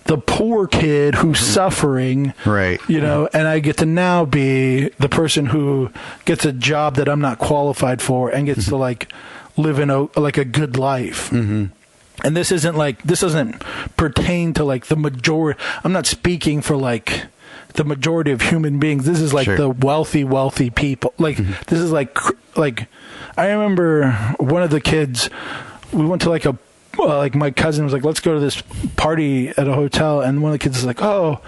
[SPEAKER 1] the poor kid who's suffering, right? You know, and I get to now be the person who gets a job that I'm not qualified for and gets to like live in a good life. And this doesn't pertain to like the majority. I'm not speaking for like the majority of human beings. This is like the wealthy people. Like this is like I remember one of the kids, we went to like like my cousin was like, let's go to this party at a hotel, and one of the kids was like, oh,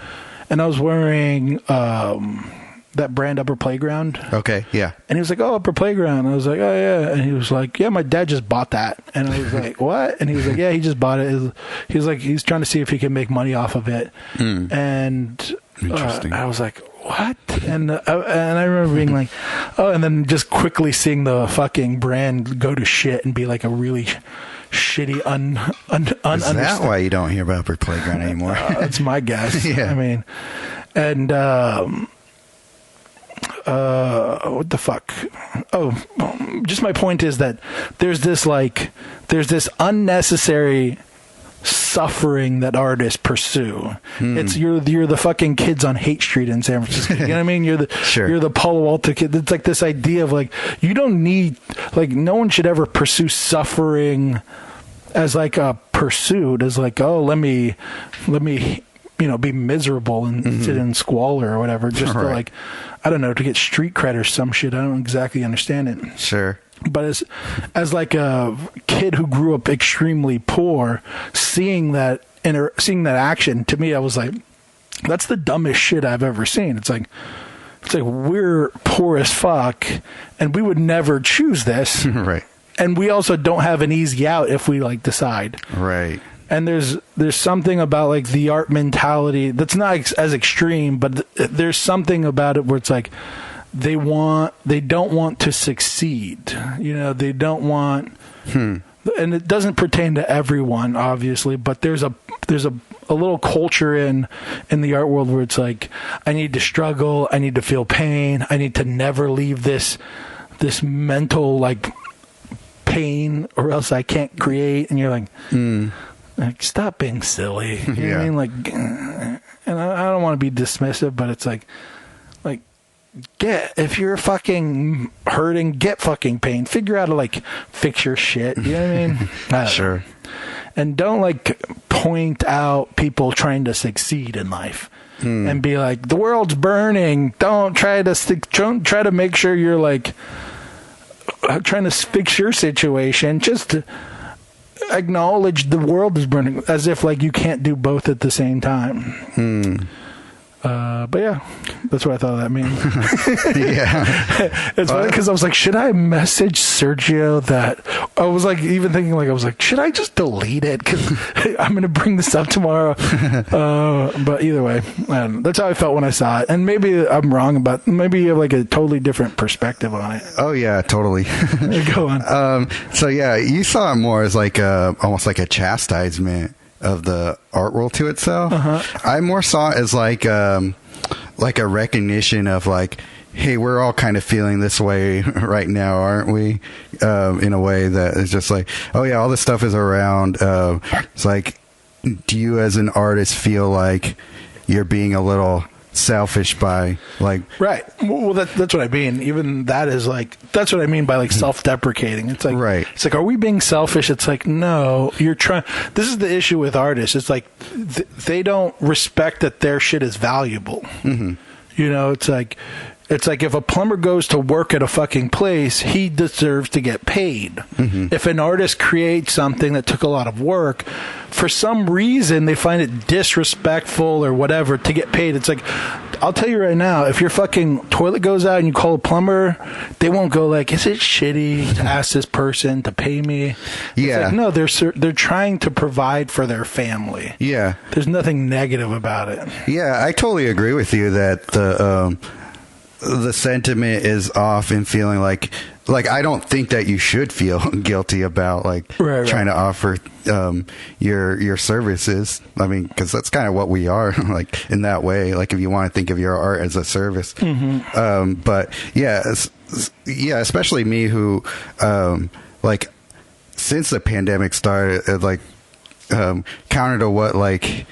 [SPEAKER 1] and I was wearing that brand Upper Playground.
[SPEAKER 2] Okay, yeah.
[SPEAKER 1] And he was like, oh, Upper Playground. I was like, oh, yeah. And he was like, yeah, my dad just bought that. And I was like, what? And he was like, yeah, he just bought it. He was like, he's trying to see if he can make money off of it. And
[SPEAKER 2] interesting.
[SPEAKER 1] I was like, what? And I remember being like, oh, and then just quickly seeing the fucking brand go to shit and be like a really shitty
[SPEAKER 2] Is that why you don't hear about Upper Playground anymore?
[SPEAKER 1] That's my guess.
[SPEAKER 2] Yeah.
[SPEAKER 1] I mean, and what the fuck? Oh, just my point is that there's this unnecessary suffering that artists pursue. It's you're the fucking kids on Hate Street in San Francisco. You know what I mean? You're the Palo Alto kid. It's like this idea of like you don't need, like, no one should ever pursue suffering as like a pursuit, as like, oh, let me be miserable and sit in squalor or whatever, just to like, I don't know, to get street cred or some shit. I don't exactly understand it.
[SPEAKER 2] Sure.
[SPEAKER 1] But as like a kid who grew up extremely poor, seeing that action, to me, I was like, that's the dumbest shit I've ever seen. It's like we're poor as fuck, and we would never choose this.
[SPEAKER 2] Right.
[SPEAKER 1] And we also don't have an easy out if we like decide.
[SPEAKER 2] Right.
[SPEAKER 1] And there's something about like the art mentality that's not as extreme, but there's something about it where it's like they don't want to succeed. You know, they don't want, and it doesn't pertain to everyone, obviously, but there's a little culture in the art world where it's like, I need to struggle, I need to feel pain, I need to never leave this mental like pain, or else I can't create. And you're like, stop being silly. You know what I mean? Like, and I don't want to be dismissive, but it's like, if you're fucking hurting, get fucking pain. Figure out how to like fix your shit. You know what I mean?
[SPEAKER 2] Sure.
[SPEAKER 1] And don't like point out people trying to succeed in life and be like, the world's burning. Don't try to make sure you're like trying to fix your situation. Just acknowledge the world is burning, as if like you can't do both at the same time. But yeah, that's what I thought of that meme.
[SPEAKER 2] Yeah.
[SPEAKER 1] It's funny because I was like, should I message Sergio that? I was like, even thinking like, I was like, should I just delete it? Because I'm going to bring this up tomorrow. But either way, that's how I felt when I saw it. And maybe I'm wrong about, maybe you have like a totally different perspective on it.
[SPEAKER 2] Oh yeah, totally.
[SPEAKER 1] Go on.
[SPEAKER 2] So yeah, you saw it more as like almost like a chastisement of the art world to itself. I more saw it as like a recognition of like, hey, we're all kind of feeling this way right now, aren't we? In a way that is just like, oh yeah, all this stuff is around. It's like, do you as an artist feel like you're being a little selfish by like,
[SPEAKER 1] right? Well, that's what I mean. Even that is like, that's what I mean by like self-deprecating. It's like, right. It's like, are we being selfish? It's like, no, you're trying. This is the issue with artists. It's like they don't respect that their shit is valuable. You know, it's like if a plumber goes to work at a fucking place, he deserves to get paid. If an artist creates something that took a lot of work, for some reason they find it disrespectful or whatever to get paid. It's like, I'll tell you right now, if your fucking toilet goes out and you call a plumber, they won't go like, is it shitty to ask this person to pay me?
[SPEAKER 2] Yeah.
[SPEAKER 1] It's like, no, they're trying to provide for their family.
[SPEAKER 2] Yeah.
[SPEAKER 1] There's nothing negative about it.
[SPEAKER 2] Yeah, I totally agree with you that the sentiment is off in feeling like I don't think that you should feel guilty about like trying to offer your services. I mean, because that's kind of what we are, like in that way. Like if you want to think of your art as a service, but yeah, especially me who like since the pandemic started, like counter to what like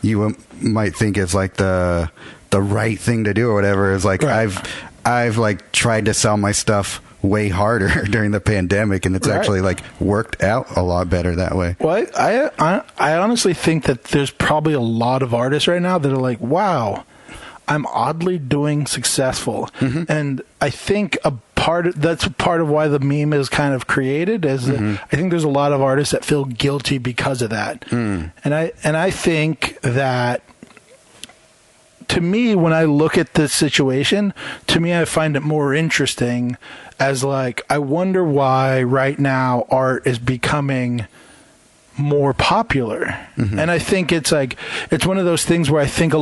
[SPEAKER 2] you might think is like the right thing to do or whatever is like I've like tried to sell my stuff way harder during the pandemic, and it's actually like worked out a lot better that way. Well,
[SPEAKER 1] I honestly think that there's probably a lot of artists right now that are like, wow, I'm oddly doing successful. And I think that's part of why the meme is kind of created is that I think there's a lot of artists that feel guilty because of that. And I think that, to me, when I look at this situation, to me, I find it more interesting as like, I wonder why right now art is becoming more popular. And I think it's like, it's one of those things where I think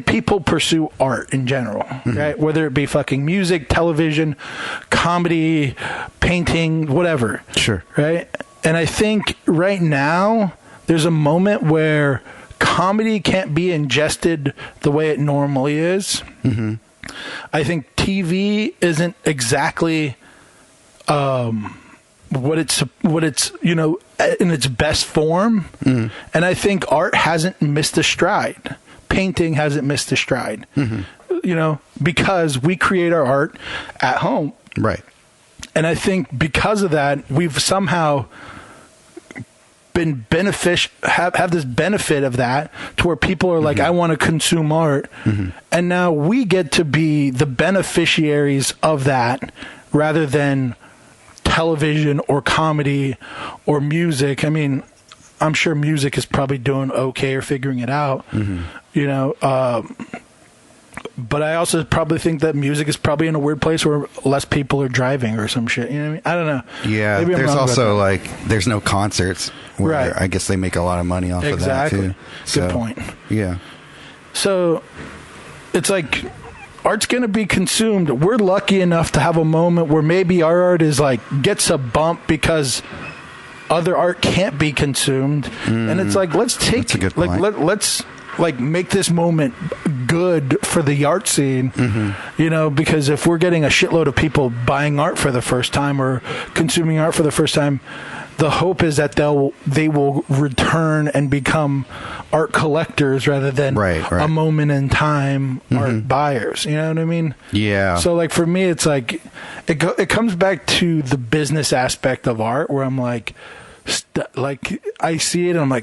[SPEAKER 1] people pursue art in general, right? Whether it be fucking music, television, comedy, painting, whatever.
[SPEAKER 2] Sure.
[SPEAKER 1] Right? And I think right now there's a moment where comedy can't be ingested the way it normally is. Mm-hmm. I think TV isn't exactly what it's in its best form. Mm-hmm. And I think art hasn't missed a stride. Painting hasn't missed a stride. Mm-hmm. Because we create our art at home.
[SPEAKER 2] Right.
[SPEAKER 1] And I think because of that, we've somehow been have this benefit of that to where people are like, I want to consume art. Mm-hmm. And now we get to be the beneficiaries of that rather than television or comedy or music. I mean, I'm sure music is probably doing okay or figuring it out, but I also probably think that music is probably in a weird place where less people are driving or some shit. You know what I mean? I don't know.
[SPEAKER 2] Yeah. There's also there's no concerts where
[SPEAKER 1] right.
[SPEAKER 2] I guess they make a lot of money off of that too.
[SPEAKER 1] Good point.
[SPEAKER 2] Yeah.
[SPEAKER 1] So it's like art's going to be consumed. We're lucky enough to have a moment where maybe our art is gets a bump because other art can't be consumed. And it's like, let's take let's make this moment good for the art scene, because if we're getting a shitload of people buying art for the first time or consuming art for the first time, the hope is that they will return and become art collectors rather than a moment in time art buyers. You know what I mean? Yeah. So for me, it's it comes back to the business aspect of art where I'm I see it and I'm I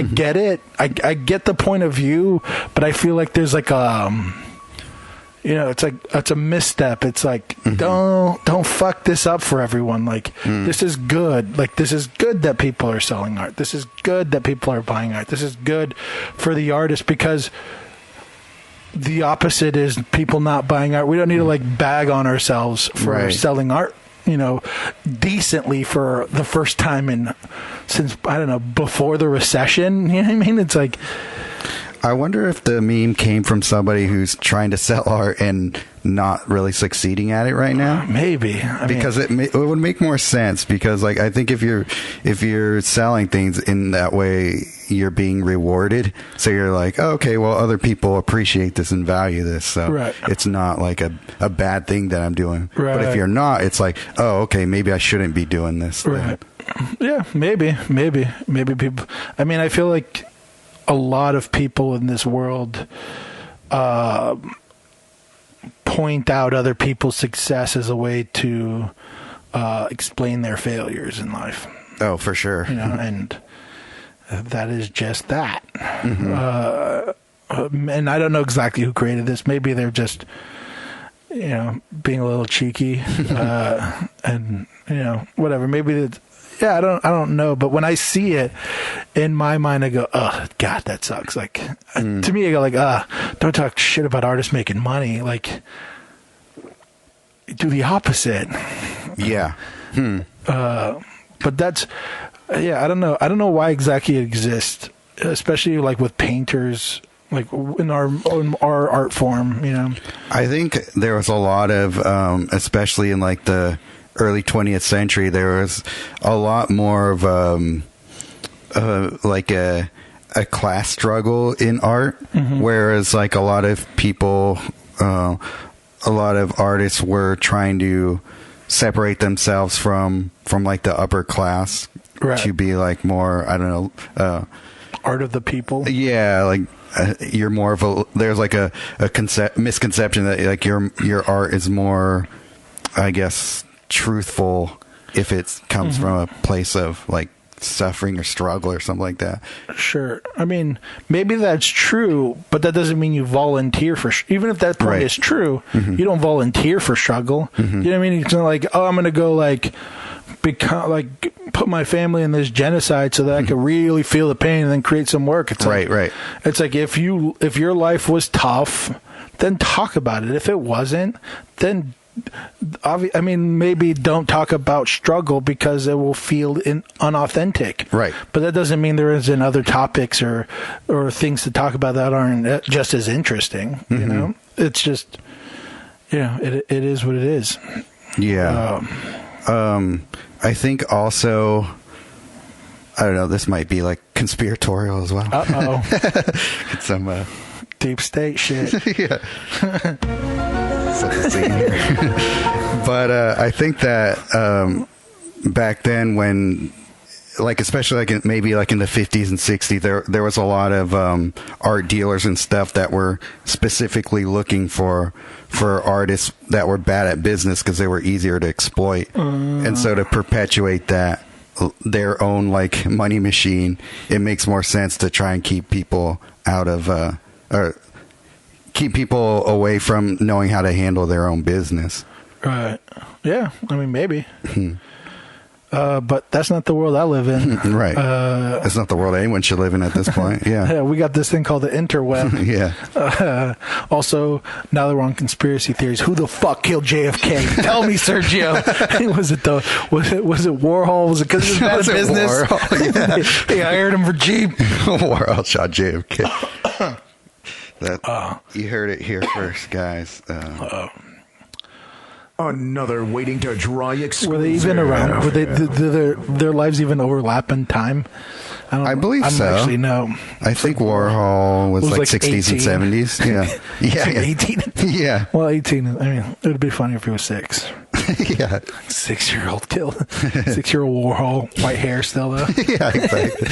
[SPEAKER 1] get it. I get the point of view, but I feel like there's it's a misstep. It's don't fuck this up for everyone. This is good. This is good that people are selling art. This is good that people are buying art. This is good for the artist, because the opposite is people not buying art. We don't need to bag on ourselves for selling art, decently for the first time since, I don't know, before the recession. You know what I mean? It's
[SPEAKER 2] I wonder if the meme came from somebody who's trying to sell art and not really succeeding at it right now.
[SPEAKER 1] Maybe.
[SPEAKER 2] Because it would make more sense, because I think if you're selling things in that way, you're being rewarded. So you're okay, well, other people appreciate this and value this. So it's not a bad thing that I'm doing. Right. But if you're not, it's oh, okay, maybe I shouldn't be doing this.
[SPEAKER 1] Right. Yeah, maybe people. I feel like a lot of people in this world point out other people's success as a way to explain their failures in life.
[SPEAKER 2] Oh, for sure.
[SPEAKER 1] And that is just that. Mm-hmm. And I don't know exactly who created this. Maybe they're just, being a little cheeky, and whatever. Maybe it's. Yeah, I don't know, but when I see it in my mind, I go, "Oh God, that sucks." To me, I go don't talk shit about artists making money. Do the opposite.
[SPEAKER 2] Yeah.
[SPEAKER 1] But that's, I don't know. I don't know why exactly it exists, especially with painters, in our art form.
[SPEAKER 2] I think there was a lot of, especially in the early 20th century, there was a lot more of a class struggle in art, whereas a lot of people, a lot of artists were trying to separate themselves from the upper class to be more, I don't know,
[SPEAKER 1] art of the people.
[SPEAKER 2] Yeah, you're more of there's a misconception that your art is more, I guess, truthful if it comes from a place of suffering or struggle or something like that.
[SPEAKER 1] Sure. Maybe that's true, but that doesn't mean you volunteer for even if that point is true, you don't volunteer for struggle. You know what I mean? It's not oh, I'm going to go become put my family in this genocide so that I can really feel the pain and then create some work. It's
[SPEAKER 2] right.
[SPEAKER 1] It's if your life was tough, then talk about it. If it wasn't, then maybe don't talk about struggle because it will feel unauthentic.
[SPEAKER 2] Right.
[SPEAKER 1] But that doesn't mean there isn't other topics or things to talk about that aren't just as interesting. It's just, it is what it is.
[SPEAKER 2] Yeah. I think also I don't know. This might be like conspiratorial as well.
[SPEAKER 1] Uh-oh.
[SPEAKER 2] Get some
[SPEAKER 1] Deep state shit.
[SPEAKER 2] yeah. Set the scene here. But I think that back then, when, like, especially like maybe like in the 50s and 60s, there was a lot of art dealers and stuff that were specifically looking for artists that were bad at business because they were easier to exploit, and so to perpetuate that, their own like money machine, it makes more sense to try and keep people out of or keep people away from knowing how to handle their own business.
[SPEAKER 1] Right. Yeah. I mean, maybe. But that's not the world I live in.
[SPEAKER 2] Right. That's not the world anyone should live in at this point. Yeah.
[SPEAKER 1] Yeah, we got this thing called the interweb.
[SPEAKER 2] Yeah.
[SPEAKER 1] Also, now that we're on conspiracy theories, who the fuck killed JFK? Tell me, Sergio. was it Warhol? Was it because it was bad
[SPEAKER 2] Was it
[SPEAKER 1] business?
[SPEAKER 2] Warhol? Yeah.
[SPEAKER 1] They hired him for Jeep.
[SPEAKER 2] Warhol shot JFK. You heard it here first, guys.
[SPEAKER 4] Another waiting to dry exclusive.
[SPEAKER 1] Were they even around? Were they their lives even overlap in time?
[SPEAKER 2] I believe so.
[SPEAKER 1] Actually, no.
[SPEAKER 2] I think Warhol was like 60s
[SPEAKER 1] 18.
[SPEAKER 2] and 70s. Yeah. Yeah.
[SPEAKER 1] Like 18.
[SPEAKER 2] Yeah.
[SPEAKER 1] Well, 18. I mean, it would be funny if he was 6.
[SPEAKER 2] Yeah.
[SPEAKER 1] 6-year-old killed. 6-year-old Warhol, white hair still though.
[SPEAKER 2] Yeah, exactly.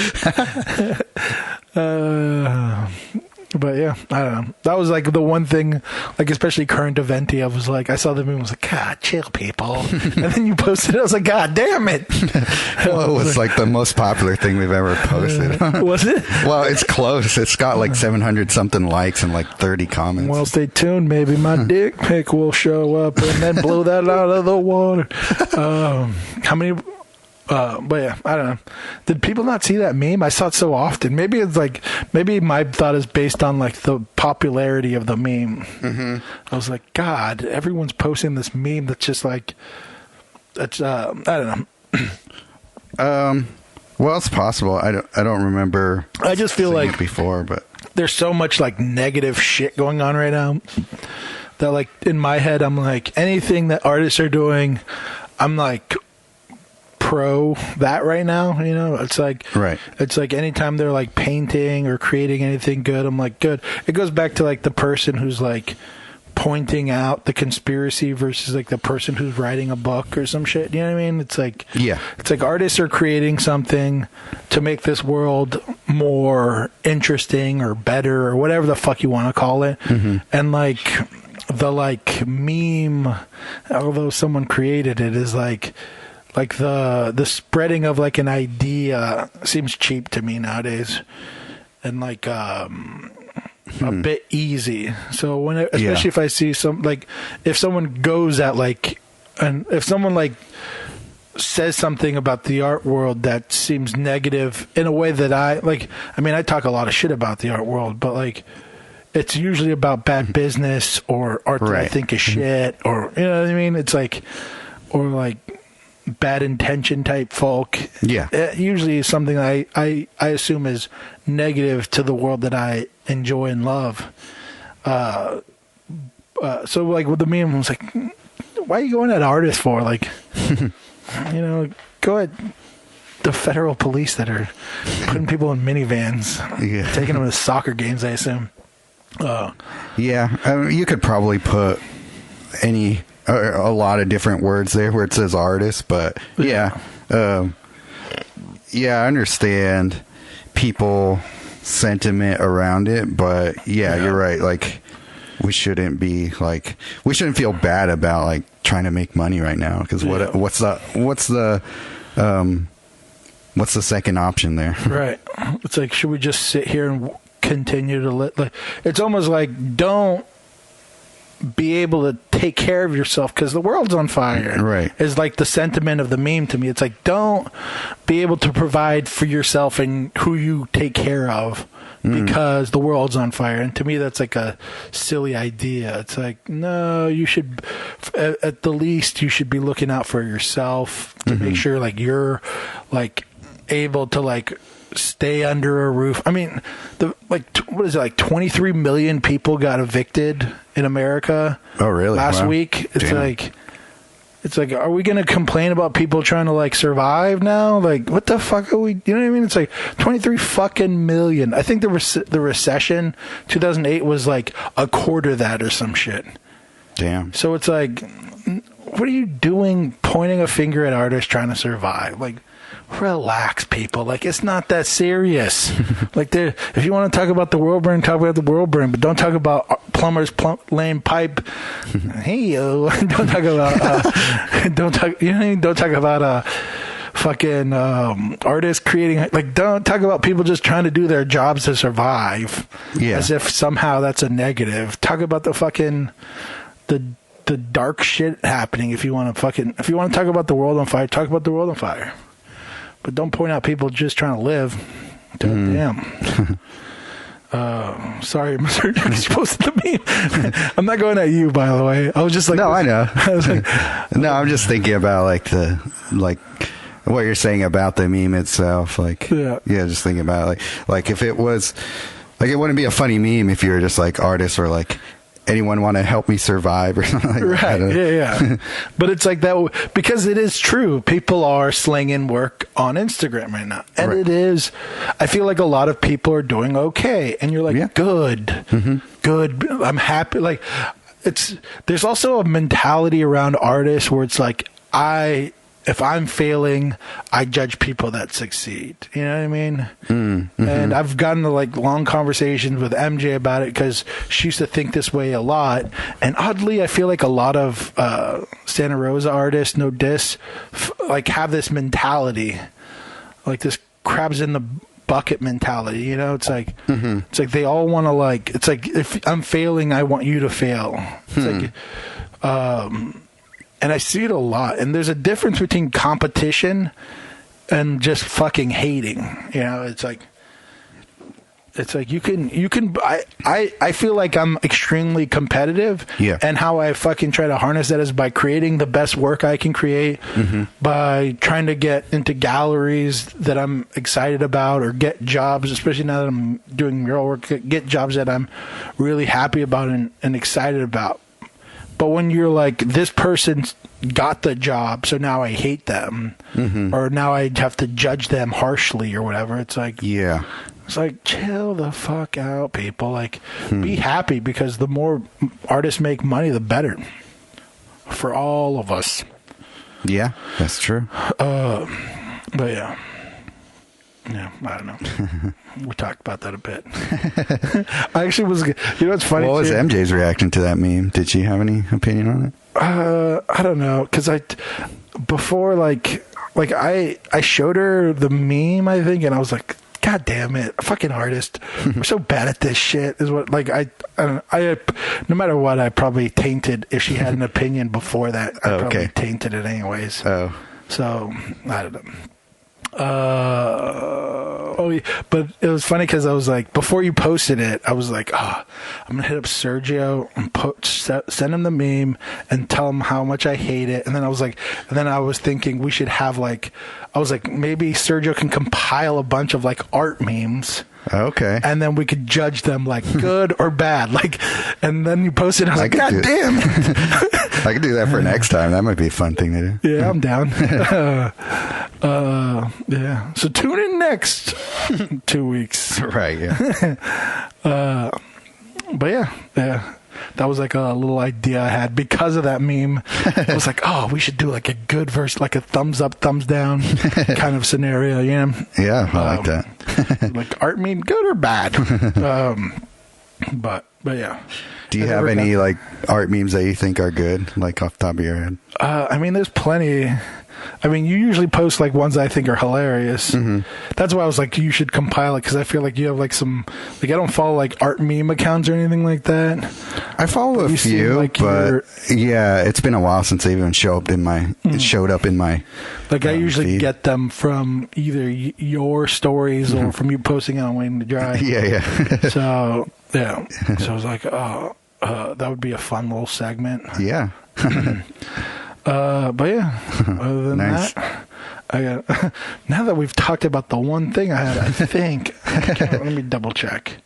[SPEAKER 1] But yeah, I don't know. That was like the one thing, like especially current eventy. I was like, I saw the meme, I was like, God, chill, people. And then you posted it, I was like, God damn it.
[SPEAKER 2] Well, it was like the most popular thing we've ever posted.
[SPEAKER 1] Was it?
[SPEAKER 2] Well, it's close. It's got like 700 something likes and like 30 comments.
[SPEAKER 1] Well, stay tuned. Maybe my dick pic will show up and then blow that out of the water. How many? But yeah, I don't know. Did people not see that meme? I saw it so often. Maybe it's like, maybe my thought is based on like the popularity of the meme. Mm-hmm. I was like, God, everyone's posting this meme that's just like, it's, I don't
[SPEAKER 2] know. Well, it's possible. I don't remember.
[SPEAKER 1] I just feel like
[SPEAKER 2] it before, but
[SPEAKER 1] there's so much like negative shit going on right now that like in my head, I'm like, anything that artists are doing, I'm like, pro that right now, you know. It's like,
[SPEAKER 2] right,
[SPEAKER 1] it's like anytime they're like painting or creating anything good, I'm like, good. It goes back to like the person who's like pointing out the conspiracy versus like the person who's writing a book or some shit, you know what I mean? It's like,
[SPEAKER 2] yeah,
[SPEAKER 1] it's like artists are creating something to make this world more interesting or better or whatever the fuck you want to call it. Mm-hmm. And like the like meme, although someone created it, is like the spreading of like an idea seems cheap to me nowadays, and like a bit easy. So when especially if I see some, like if someone goes at like, and if someone like says something about the art world that seems negative in a way that I like, I mean, I talk a lot of shit about the art world, but like it's usually about bad business or art that I think is shit, or you know what I mean? It's like, or like bad intention type folk.
[SPEAKER 2] Yeah.
[SPEAKER 1] It usually is something I assume is negative to the world that I enjoy and love. So like with the meme, I was like, why are you going at artists for? Like, you know, go at the federal police that are putting people in minivans, taking them to soccer games, I assume.
[SPEAKER 2] Yeah. I mean, you could probably put a lot of different words there where it says artist, but yeah, I understand people sentiment around it, but you're right. Like we shouldn't feel bad about like trying to make money right now, because what's the second option there?
[SPEAKER 1] Right. It's like, should we just sit here and continue to like, it's almost like don't be able to take care of yourself because the world's on fire.
[SPEAKER 2] Right.
[SPEAKER 1] Is like the sentiment of the meme to me. It's like, don't be able to provide for yourself and who you take care of because the world's on fire. And to me, that's like a silly idea. It's like, no, you should, at the least, you should be looking out for yourself to make sure like you're like able to like stay under a roof. I mean, what is it, like 23 million people got evicted in America.
[SPEAKER 2] Oh, really?
[SPEAKER 1] Last week. It's
[SPEAKER 2] Damn.
[SPEAKER 1] like, It's like, are we going to complain about people trying to like survive now? Like, what the fuck are we? You know what I mean? It's like 23 fucking million. I think the recession 2008 was like a quarter that or some shit.
[SPEAKER 2] Damn.
[SPEAKER 1] So it's like, what are you doing pointing a finger at artists trying to survive? Like, relax, people. Like, it's not that serious. Like, if you want to talk about the world burn, talk about the world burn, but don't talk about plumbers laying pipe. Hey, yo. Don't talk about, don't talk, you know what I mean? Don't talk about, fucking artists creating, like, don't talk about people just trying to do their jobs to survive.
[SPEAKER 2] Yeah.
[SPEAKER 1] As if somehow that's a negative. Talk about the fucking, the dark shit happening. If you want to talk about the world on fire, talk about the world on fire. But don't point out people just trying to live. Damn. Sorry, Mr. Jack's posted the meme. I'm not going at you, by the way. I was just like,
[SPEAKER 2] no, I know.
[SPEAKER 1] I was like,
[SPEAKER 2] no, I'm just thinking about like what you're saying about the meme itself. Like, yeah, just thinking about like if it was like, it wouldn't be a funny meme if you were just like artists or like, anyone want to help me survive or something like
[SPEAKER 1] right.
[SPEAKER 2] that.
[SPEAKER 1] Yeah. But it's like that because it is true. People are slinging work on Instagram right now. And it is, I feel like a lot of people are doing okay. And you're like, good, good. I'm happy. Like there's also a mentality around artists where it's like, if I'm failing, I judge people that succeed. You know what I mean? And I've gotten to like long conversations with MJ about it because she used to think this way a lot. And oddly, I feel like a lot of Santa Rosa artists, no diss, like have this mentality, like this crabs in the bucket mentality. You know, it's like it's like they all want to like. It's like if I'm failing, I want you to fail. It's like. And I see it a lot. And there's a difference between competition and just fucking hating. You know, it's like you can I feel like I'm extremely competitive.
[SPEAKER 2] Yeah.
[SPEAKER 1] And how I fucking try to harness that is by creating the best work I can create, by trying to get into galleries that I'm excited about or get jobs, especially now that I'm doing mural work, get jobs that I'm really happy about and excited about. But when you're like, this person got the job, so now I hate them, or now I have to judge them harshly or whatever, it's like, it's like, chill the fuck out, people. Like, be happy because the more artists make money, the better for all of us.
[SPEAKER 2] Yeah, that's true.
[SPEAKER 1] But yeah. Yeah, I don't know. We talked about that a bit. I actually was, you know what's funny?
[SPEAKER 2] What was MJ's reaction to that meme? Did she have any opinion on it?
[SPEAKER 1] I don't know, because before I showed her the meme, I think, and I was like, God damn it, fucking artist, we're so bad at this shit. Is what, like, I no matter what, I probably tainted. If she had an opinion before that, I probably tainted it anyways. So I don't know. But it was funny because I was like, before you posted it, I was like, I'm gonna hit up Sergio and send him the meme and tell him how much I hate it. And then I was thinking we should have maybe Sergio can compile a bunch of like art memes.
[SPEAKER 2] Okay.
[SPEAKER 1] And then we could judge them like good or bad. Like, and then you posted it, I was like, God damn.
[SPEAKER 2] I could do that for next time. That might be a fun thing to do.
[SPEAKER 1] Yeah, I'm down. Yeah. So tune in next 2 weeks.
[SPEAKER 2] Right, yeah.
[SPEAKER 1] But yeah. That was like a little idea I had because of that meme. I was like, we should do like a good verse, like a thumbs up, thumbs down kind of scenario, you know?
[SPEAKER 2] Yeah, I like that.
[SPEAKER 1] Like art meme, good or bad. But yeah.
[SPEAKER 2] Do you have any like art memes that you think are good, like off the top of your head?
[SPEAKER 1] I mean, there's plenty. I mean, you usually post like ones I think are hilarious. That's why I was like, you should compile it because I feel like you have like some, like I don't follow like art meme accounts or anything like that.
[SPEAKER 2] I follow a few, like but yeah, it's been a while since they even showed up in my
[SPEAKER 1] Like I usually get them from either your stories or from you posting it on Waiting to Dry.
[SPEAKER 2] Yeah.
[SPEAKER 1] So yeah, so I was like, that would be a fun little segment.
[SPEAKER 2] Yeah.
[SPEAKER 1] But yeah, other than that, now that we've talked about the one thing I had, I think, let me double check.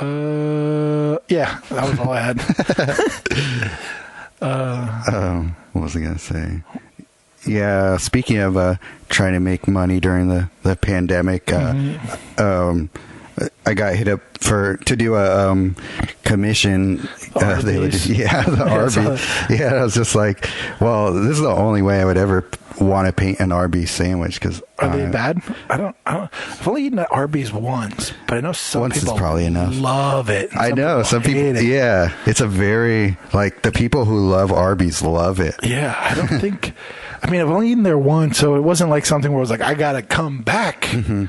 [SPEAKER 1] Yeah, that was all I had.
[SPEAKER 2] What was I gonna say? Yeah, speaking of trying to make money during the pandemic, I got hit up to do a commission. They would, the Arby's. Yeah, I was just like, well, this is the only way I would ever want to paint an Arby's sandwich. Because
[SPEAKER 1] are they bad? I don't. I've only eaten at Arby's once, but I know some people
[SPEAKER 2] is probably enough.
[SPEAKER 1] Love it.
[SPEAKER 2] I know some people.
[SPEAKER 1] It.
[SPEAKER 2] Yeah, it's a very like the people who love Arby's love it.
[SPEAKER 1] Yeah, I don't think. I mean, I've only eaten there once, so it wasn't like something where I was like, I gotta come back.
[SPEAKER 2] Mm-hmm.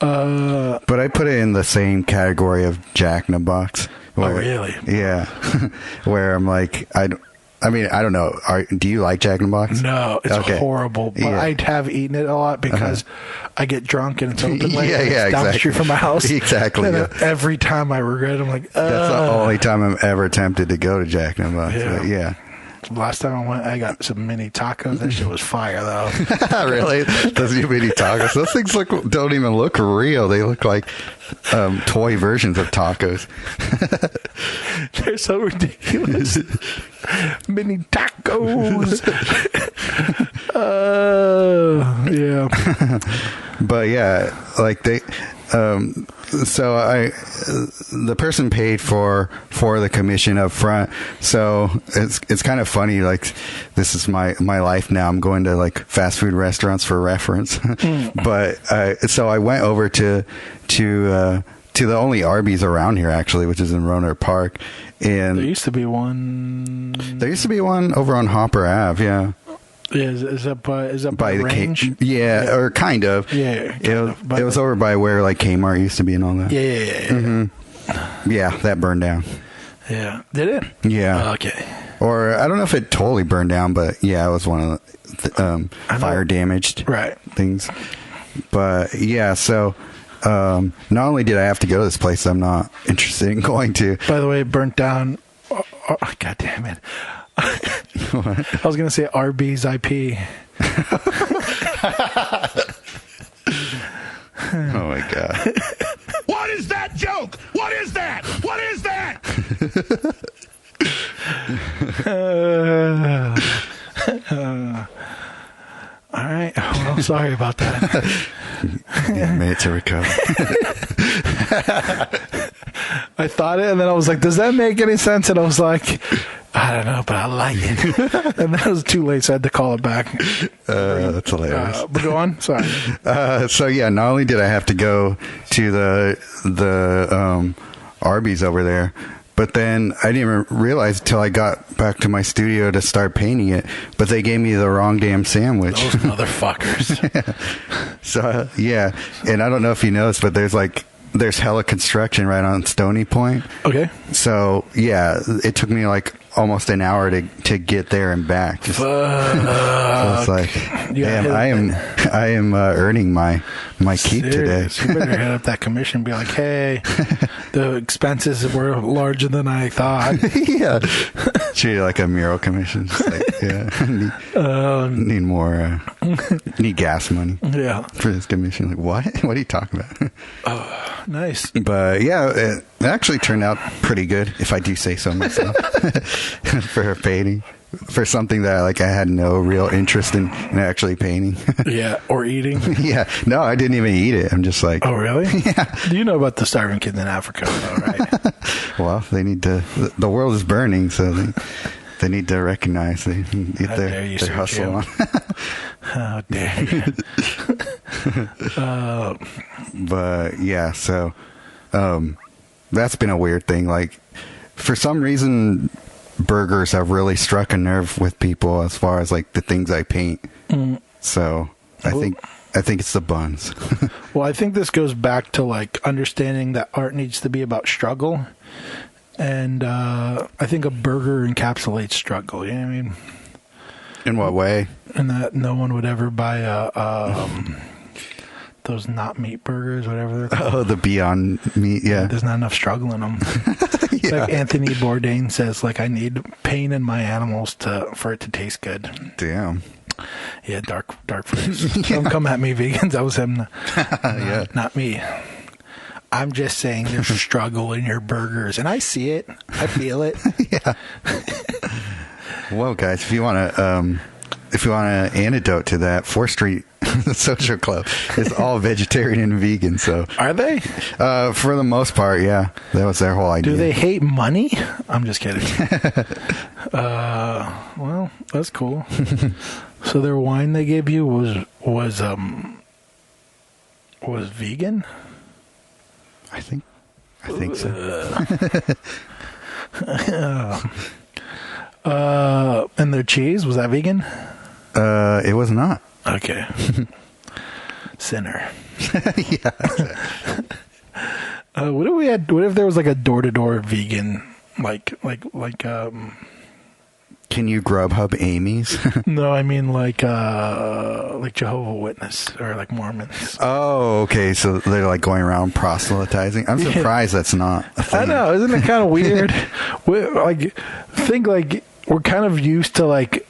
[SPEAKER 2] But I put it in the same category of Jack in the Box.
[SPEAKER 1] Oh, really?
[SPEAKER 2] Yeah. Where I'm like, I don't know. Do you like Jack in the Box?
[SPEAKER 1] No, it's horrible. But I have eaten it a lot because I get drunk and it's open late. It's down the street from my house.
[SPEAKER 2] Exactly.
[SPEAKER 1] And every time I regret it, I'm like,
[SPEAKER 2] that's the only time I'm ever tempted to go to Jack in the Box. Yeah.
[SPEAKER 1] Last time I went, I got some mini tacos. That shit was fire, though.
[SPEAKER 2] Really? Those mini tacos. Those things don't even look real. They look like toy versions of tacos.
[SPEAKER 1] They're so ridiculous. Mini tacos. Yeah.
[SPEAKER 2] But yeah, like they. So the person paid for the commission up front. So it's kind of funny. Like this is my life now. I'm going to like fast food restaurants for reference. But so I went over to the only Arby's around here actually, which is in Roanoke Park. And
[SPEAKER 1] there used to be one.
[SPEAKER 2] There used to be one over on Hopper Ave. Yeah.
[SPEAKER 1] Yeah, is that by the Range?
[SPEAKER 2] Or kind of.
[SPEAKER 1] Yeah.
[SPEAKER 2] It was over by where like Kmart used to be and all that.
[SPEAKER 1] Yeah.
[SPEAKER 2] Mm-hmm. Yeah, that burned down.
[SPEAKER 1] Yeah. Did it?
[SPEAKER 2] Yeah.
[SPEAKER 1] Okay.
[SPEAKER 2] Or I don't know if it totally burned down, but yeah, it was one of the fire damaged things. But yeah, so not only did I have to go to this place I'm not interested in going to.
[SPEAKER 1] By the way, it burnt down. Oh, God damn it. I was going to say Arby's IP.
[SPEAKER 2] Oh my God.
[SPEAKER 4] What is that joke? What is that? What is that?
[SPEAKER 1] All right. Well, sorry about that.
[SPEAKER 2] Need a minute to recover.
[SPEAKER 1] I thought it, and then I was like, does that make any sense? And I was like, I don't know, but I like it. And that was too late, so I had to call it back.
[SPEAKER 2] That's hilarious.
[SPEAKER 1] But go on. Sorry.
[SPEAKER 2] So yeah, not only did I have to go to the Arby's over there, but then I didn't even realize until I got back to my studio to start painting it, but they gave me the wrong damn sandwich.
[SPEAKER 1] Those motherfuckers.
[SPEAKER 2] So yeah, and I don't know if you noticed, but there's hella construction right on Stony Point.
[SPEAKER 1] Okay.
[SPEAKER 2] So yeah, it took me like almost an hour to get there and back. So it's like, damn, I am earning my keep today.
[SPEAKER 1] You better hit up that commission and be like, hey, the expenses were larger than I thought.
[SPEAKER 2] Yeah. Treat it like a mural commission. Just like, yeah. Need more, need gas money.
[SPEAKER 1] Yeah.
[SPEAKER 2] For this commission. Like, what? What are you talking about?
[SPEAKER 1] Oh, nice.
[SPEAKER 2] But yeah, it actually turned out pretty good, if I do say so myself, for painting. For something that like I had no real interest in actually painting.
[SPEAKER 1] Yeah, or eating.
[SPEAKER 2] Yeah, no, I didn't even eat it. I'm just like,
[SPEAKER 1] oh really?
[SPEAKER 2] Yeah.
[SPEAKER 1] Do you know about the starving kids in Africa? All right.
[SPEAKER 2] Well, they need to. The world is burning, so they need to recognize they get their hustle on.
[SPEAKER 1] How dare you?
[SPEAKER 2] But yeah, so that's been a weird thing. Like for some reason, burgers have really struck a nerve with people as far as like the things I paint. So I think it's the buns.
[SPEAKER 1] Well, I think this goes back to like understanding that art needs to be about struggle, and I think a burger encapsulates struggle. You know what I mean?
[SPEAKER 2] In what way?
[SPEAKER 1] And that no one would ever buy those not meat burgers, whatever they're called.
[SPEAKER 2] Oh, the Beyond Meat, yeah.
[SPEAKER 1] There's not enough struggle in them.
[SPEAKER 2] Yeah.
[SPEAKER 1] Like Anthony Bourdain says, like, I need pain in my animals for it to taste good.
[SPEAKER 2] Damn.
[SPEAKER 1] Yeah, dark phrase. Don't come at me, vegans. That was him.
[SPEAKER 2] Yeah.
[SPEAKER 1] Not me. I'm just saying there's a struggle in your burgers, and I see it. I feel it.
[SPEAKER 2] Yeah. Well, guys, if you want an antidote to that, 4th Street Social Club is all vegetarian and vegan. So
[SPEAKER 1] Are they?
[SPEAKER 2] for the most part, yeah, that was their whole idea.
[SPEAKER 1] Do they hate money? I'm just kidding. Well, that's cool. So their wine they gave you was vegan?
[SPEAKER 2] I think so.
[SPEAKER 1] And their cheese, was that vegan?
[SPEAKER 2] It was not.
[SPEAKER 1] Okay. Sinner.
[SPEAKER 2] Yeah.
[SPEAKER 1] What if we had? What if there was like a door-to-door vegan, like
[SPEAKER 2] Can you Grubhub Amy's?
[SPEAKER 1] No, I mean like Jehovah Witness or like Mormons.
[SPEAKER 2] Oh, okay. So they're like going around proselytizing. I'm surprised that's not a thing.
[SPEAKER 1] I know, isn't it kind of weird? We're kind of used to like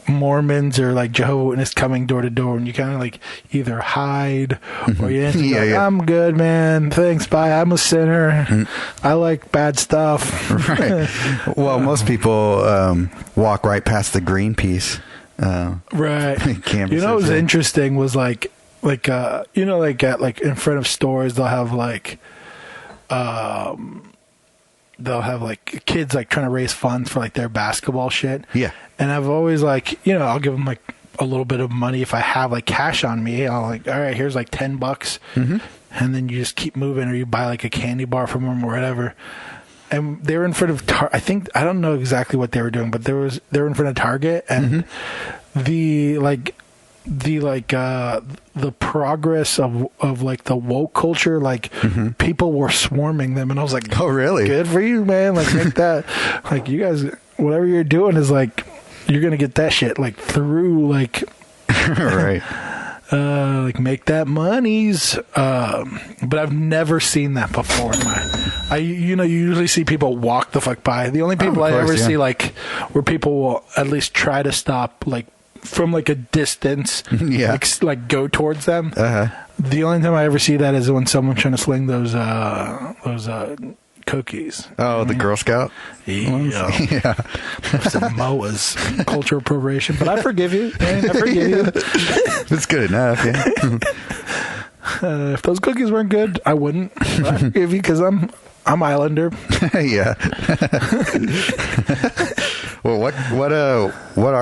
[SPEAKER 1] Mormons or like Jehovah Witness coming door to door, and you kind of like either hide or you answer like, I'm good, man. Thanks, bye. I'm a sinner. I like bad stuff.
[SPEAKER 2] Right. Well, most people walk right past the Greenpeace.
[SPEAKER 1] Right.
[SPEAKER 2] Canvases,
[SPEAKER 1] You know what was
[SPEAKER 2] yeah.
[SPEAKER 1] interesting was like at like in front of stores they'll have like kids like trying to raise funds for like their basketball shit.
[SPEAKER 2] Yeah.
[SPEAKER 1] And I've always like, I'll give them like a little bit of money if I have like cash on me. I'll like, all right, here's like $10. Mm-hmm. And then you just keep moving, or you buy like a candy bar from them or whatever. And they were in front of I don't know exactly what they were doing, but they were in front of Target, and the progress of like the woke culture, like people were swarming them, and I was like,
[SPEAKER 2] Oh, really?
[SPEAKER 1] Good for you, man. Like make that, like you guys, whatever you're doing is like, you're going to get that shit like through like,
[SPEAKER 2] Right.
[SPEAKER 1] like make that monies. But I've never seen that before. You usually see people walk the fuck by. The only people I ever see like where people will at least try to stop like from like a distance, like go towards them. The only time I ever see that is when someone's trying to sling those cookies.
[SPEAKER 2] Oh, the Girl Scout?
[SPEAKER 1] Yeah.
[SPEAKER 2] Yeah.
[SPEAKER 1] Samoa's cultural appropriation. But I forgive you, man. I forgive you.
[SPEAKER 2] It's good enough, yeah.
[SPEAKER 1] If those cookies weren't good, I wouldn't. But I forgive you because I'm Islander.
[SPEAKER 2] Yeah. Well, what are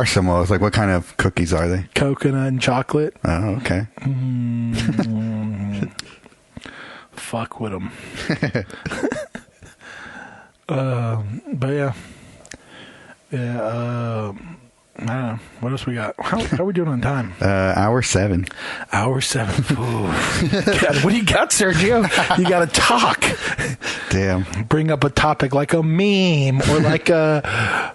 [SPEAKER 2] Samoas? Like, what kind of cookies are they?
[SPEAKER 1] Coconut and chocolate.
[SPEAKER 2] Oh, okay.
[SPEAKER 1] Fuck with them. But yeah. I don't know. What else we got? How are we doing on time?
[SPEAKER 2] Hour 7.
[SPEAKER 1] Hour 7. Ooh. God, what do you got, Sergio? You got to talk.
[SPEAKER 2] Damn.
[SPEAKER 1] Bring up a topic like a meme or like
[SPEAKER 2] Yeah.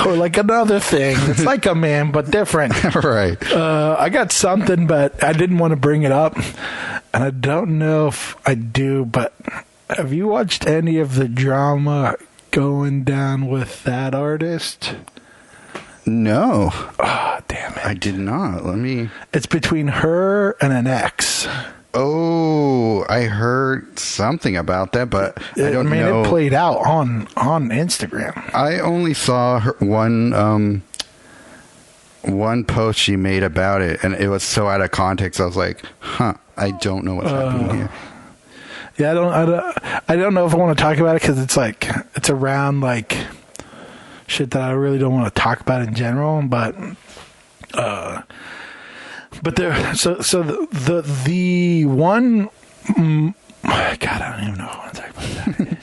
[SPEAKER 1] or like another thing. It's like a meme, but different.
[SPEAKER 2] Right.
[SPEAKER 1] I got something, but I didn't want to bring it up. And I don't know if I do, but have you watched any of the drama going down with that artist?
[SPEAKER 2] No.
[SPEAKER 1] Oh, damn it.
[SPEAKER 2] I did not.
[SPEAKER 1] It's between her and an ex.
[SPEAKER 2] Oh, I heard something about that, but I don't know.
[SPEAKER 1] It played out on Instagram.
[SPEAKER 2] I only saw one post she made about it, and it was so out of context. I was like, I don't know what's happening here.
[SPEAKER 1] Yeah, I don't know if I want to talk about it because it's like it's around like shit that I really don't want to talk about in general. But there, so the one, God, I don't even know if I want to talk about that.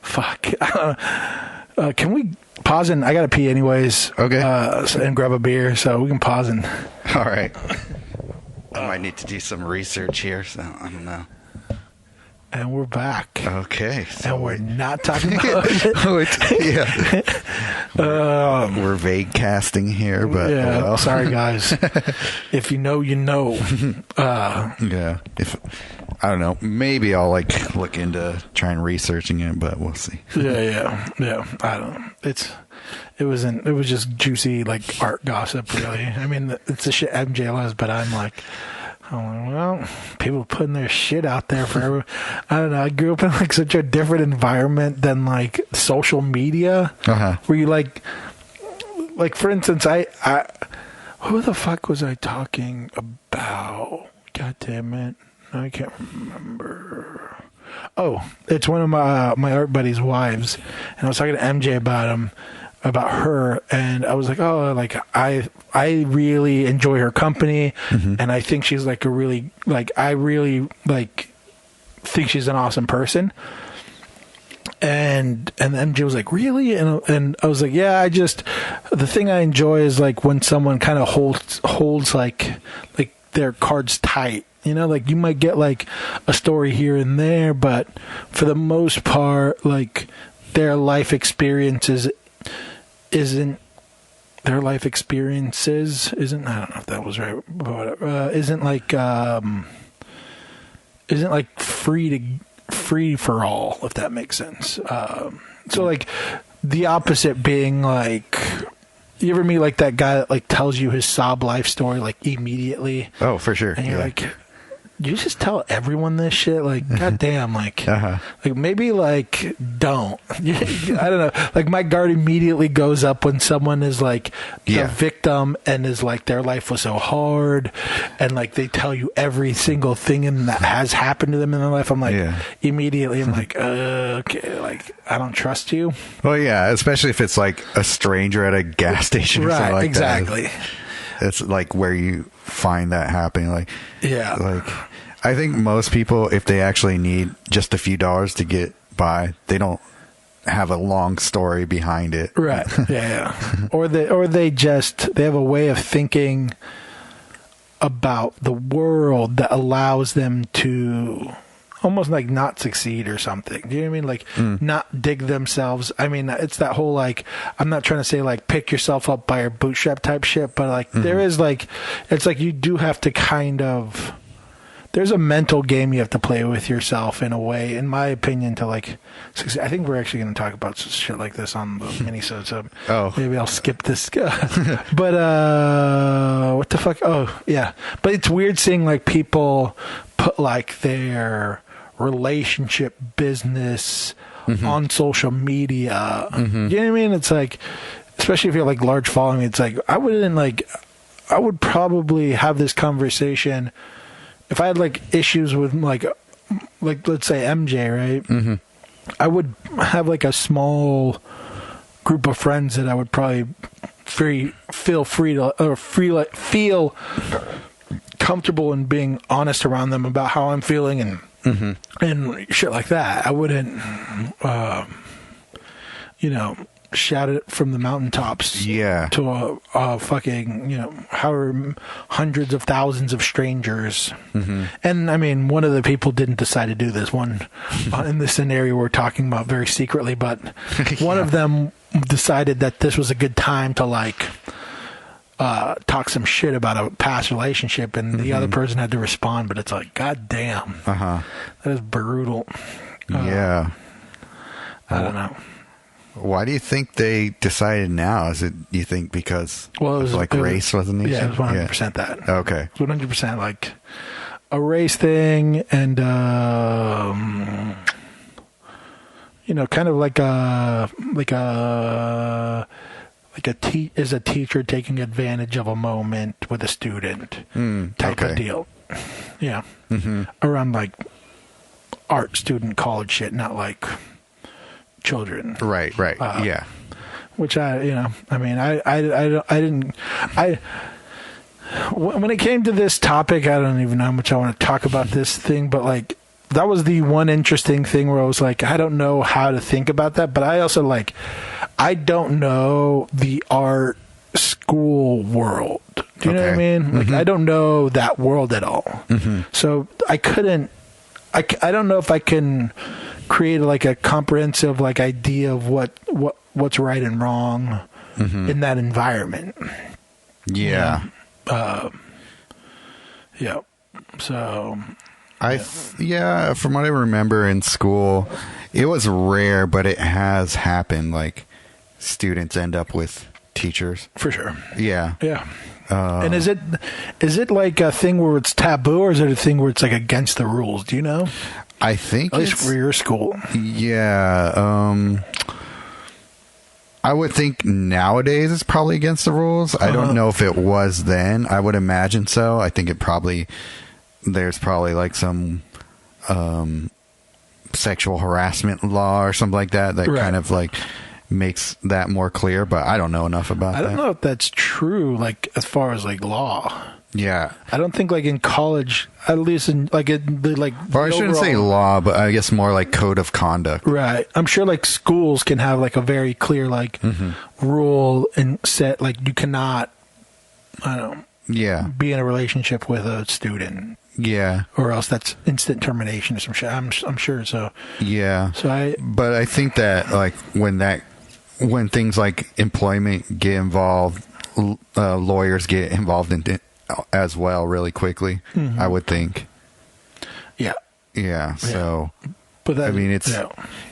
[SPEAKER 1] Fuck. Can we pause and I gotta pee anyways?
[SPEAKER 2] Okay.
[SPEAKER 1] And grab a beer, so we can pause and.
[SPEAKER 2] All right. I might need to do some research here, so I don't know.
[SPEAKER 1] And we're back.
[SPEAKER 2] Okay.
[SPEAKER 1] So and we're not talking about it.
[SPEAKER 2] Yeah. We're vague casting here, but
[SPEAKER 1] yeah.
[SPEAKER 2] well.
[SPEAKER 1] Sorry, guys. If you know, you know.
[SPEAKER 2] Yeah. I don't know. Maybe I'll like look into trying researching it, but we'll see.
[SPEAKER 1] Yeah. I don't know. It was just juicy like art gossip, really. I mean, it's the shit MJ loves, but I'm like, I'm like, well, people putting their shit out there for everyone. I don't know. I grew up in like such a different environment than like social media, where you like for instance, I who the fuck was I talking about? God damn it, I can't remember. Oh, it's one of my art buddy's wives, and I was talking to MJ about her, and I was like, oh, like I really enjoy her company, and I think she's like I really like think she's an awesome person. And MJ was like, really? And I was like, yeah, the thing I enjoy is like when someone kind of holds like their cards tight. You know, like you might get like a story here and there, but for the most part, like their life experiences isn't I don't know if that was right, but isn't like free for all, if that makes sense. So like the opposite being like, you ever meet like that guy that like tells you his sob life story like immediately?
[SPEAKER 2] Oh, for sure.
[SPEAKER 1] And you're like, you just tell everyone this shit? Like, goddamn, like, like maybe like don't. I don't know. Like my guard immediately goes up when someone is like the victim and is like their life was so hard, and like they tell you every single thing that has happened to them in their life. I'm like, immediately, I'm like, okay, like I don't trust you.
[SPEAKER 2] Well, yeah, especially if it's like a stranger at a gas station or something like
[SPEAKER 1] exactly.
[SPEAKER 2] that. It's like where you find that happening. Like, like I think most people, if they actually need just a few dollars to get by, they don't have a long story behind it.
[SPEAKER 1] Right. Yeah. Or they have a way of thinking about the world that allows them to almost like not succeed or something. Do you know what I mean? Like not dig themselves. I mean, it's that whole like, I'm not trying to say like pick yourself up by your bootstrap type shit, but like there is like, it's like you do have to kind of, there's a mental game you have to play with yourself in a way, in my opinion, to like succeed. I think we're actually going to talk about shit like this on the mini-sode, so maybe I'll skip this. But what the fuck? Oh, yeah. But it's weird seeing like people put like their relationship business on social media. You know what I mean? It's like, especially if you're like large following, it's like I would probably have this conversation if I had like issues with like let's say MJ, right? I would have like a small group of friends that I would probably feel comfortable in being honest around them about how I'm feeling and shit like that. I wouldn't, shout it from the mountaintops to a fucking, however hundreds of thousands of strangers. And I mean, one of the people didn't decide to do this one in the scenario we're talking about very secretly, but one of them decided that this was a good time to like talk some shit about a past relationship, and the other person had to respond, but it's like, god damn, that is brutal.
[SPEAKER 2] I
[SPEAKER 1] don't know.
[SPEAKER 2] Why do you think they decided now? Is it, you think, because race wasn't the issue?
[SPEAKER 1] Yeah, it was 100% that.
[SPEAKER 2] Okay.
[SPEAKER 1] It was 100% like a race thing, and kind of like a teacher taking advantage of a moment with a student type of deal. Yeah. Around like art student college shit, not like children.
[SPEAKER 2] Right. Yeah.
[SPEAKER 1] Which when it came to this topic, I don't even know how much I want to talk about this thing, but like that was the one interesting thing where I was like, I don't know how to think about that, but I also like, I don't know the art school world. Do you know what I mean? Like, I don't know that world at all. So I don't know if I can create like a comprehensive like idea of what's right and wrong in that environment.
[SPEAKER 2] Yeah.
[SPEAKER 1] Yeah. So
[SPEAKER 2] from what I remember in school, it was rare, but it has happened. Like students end up with teachers.
[SPEAKER 1] For sure.
[SPEAKER 2] Yeah.
[SPEAKER 1] Yeah. And is it like a thing where it's taboo, or is it a thing where it's like against the rules? Do you know?
[SPEAKER 2] I think
[SPEAKER 1] At least for your school.
[SPEAKER 2] Yeah. I would think nowadays it's probably against the rules. I don't know if it was then. I would imagine so. I think there's probably like some sexual harassment law or something like that kind of like makes that more clear, but I don't know enough about that.
[SPEAKER 1] I don't know if that's true, like as far as like law.
[SPEAKER 2] Yeah.
[SPEAKER 1] I don't think like in college, at least in like
[SPEAKER 2] or I shouldn't say law, but I guess more like code of conduct.
[SPEAKER 1] Right. I'm sure like schools can have like a very clear like rule and set, like you cannot, I don't know, be in a relationship with a student.
[SPEAKER 2] Yeah.
[SPEAKER 1] Or else that's instant termination or some shit. I'm sure so.
[SPEAKER 2] Yeah.
[SPEAKER 1] So
[SPEAKER 2] but I think that like when things like employment get involved, lawyers get involved in it as well really quickly, I would think.
[SPEAKER 1] Yeah.
[SPEAKER 2] Yeah. So,
[SPEAKER 1] but that,
[SPEAKER 2] I mean, it's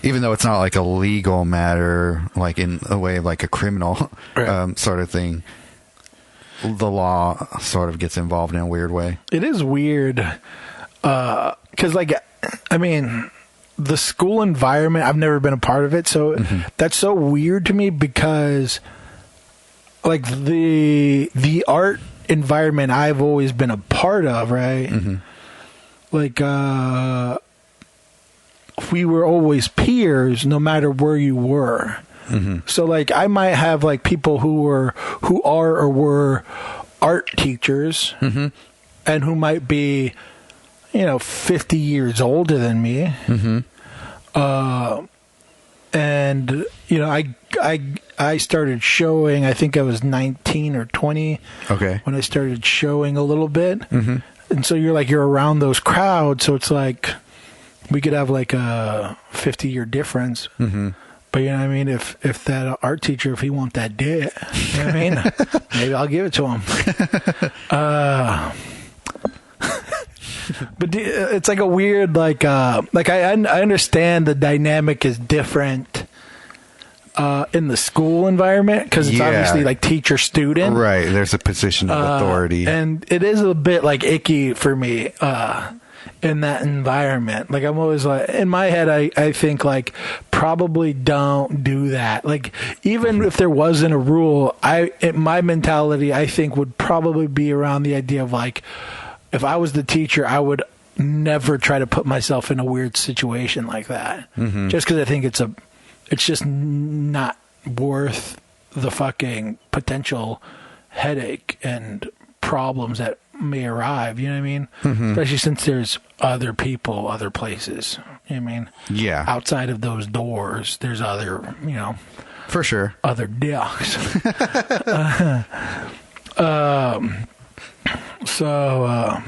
[SPEAKER 2] even though it's not like a legal matter, like in a way of like a criminal sort of thing, the law sort of gets involved in a weird way.
[SPEAKER 1] It is weird because, like, I mean, the school environment, I've never been a part of it, so that's so weird to me because, like, the art environment I've always been a part of, right? Like, we were always peers no matter where you were. So like I might have like people who are or were art teachers and who might be 50 years older than me. And I started showing, I think I was 19 or 20 when I started showing a little bit. And so you're around those crowds, so it's like we could have like a 50-year difference. But you know what I mean? If that art teacher, if he wants that dick, you know what I mean? Maybe I'll give it to him. But it's like a weird, like I understand the dynamic is different in the school environment because it's obviously like teacher-student.
[SPEAKER 2] Right. There's a position of authority.
[SPEAKER 1] And it is a bit like icky for me. In that environment, like I'm always like in my head I think like probably don't do that. Like even if there wasn't a rule, my mentality I think would probably be around the idea of like if I was the teacher I would never try to put myself in a weird situation like that. Just because I think it's just not worth the fucking potential headache and problems that may arrive, you know what I mean? Especially since there's other people, other places, you know what I mean? Yeah. Outside of those doors, there's other,
[SPEAKER 2] for sure,
[SPEAKER 1] other dicks. So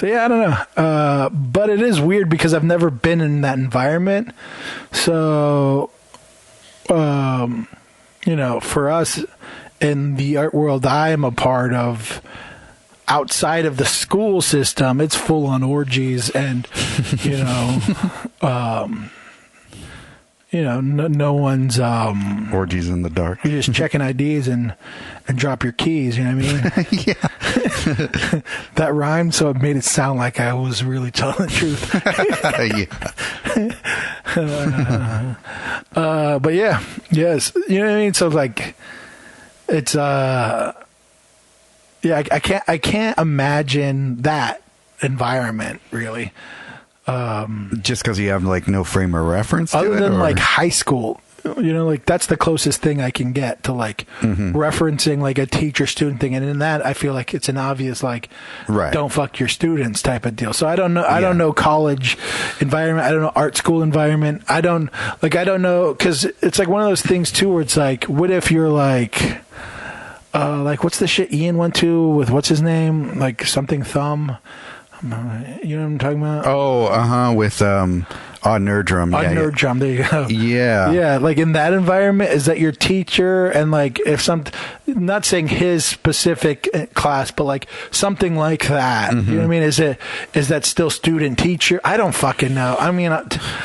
[SPEAKER 1] yeah, I don't know. But it is weird because I've never been in that environment. So, for us in the art world I am a part of, outside of the school system, it's full on orgies and, no one's
[SPEAKER 2] orgies in the dark.
[SPEAKER 1] You're just checking IDs and drop your keys. You know what I mean?
[SPEAKER 2] Yeah.
[SPEAKER 1] That rhymed, so it made it sound like I was really telling the truth. But yeah, yes, you know what I mean. So like, it's yeah, I can't imagine that environment really.
[SPEAKER 2] Just because you have like no frame of reference
[SPEAKER 1] other than like high school, like that's the closest thing I can get to like referencing like a teacher student thing, and in that I feel like it's an obvious like don't fuck your students type of deal. So I don't know. I don't know college environment. I don't know art school environment. I don't know, because it's like one of those things too where it's like, what if you're like what's the shit Ian went to with what's his name, like something Thumb. You know what I'm talking about?
[SPEAKER 2] With Odd Nerd Drum.
[SPEAKER 1] Odd Nerd Drum, there you go.
[SPEAKER 2] Yeah.
[SPEAKER 1] Yeah, like in that environment, is that your teacher? And like if not saying his specific class, but like something like that. You know what I mean? Is that still student teacher? I don't fucking know. I mean,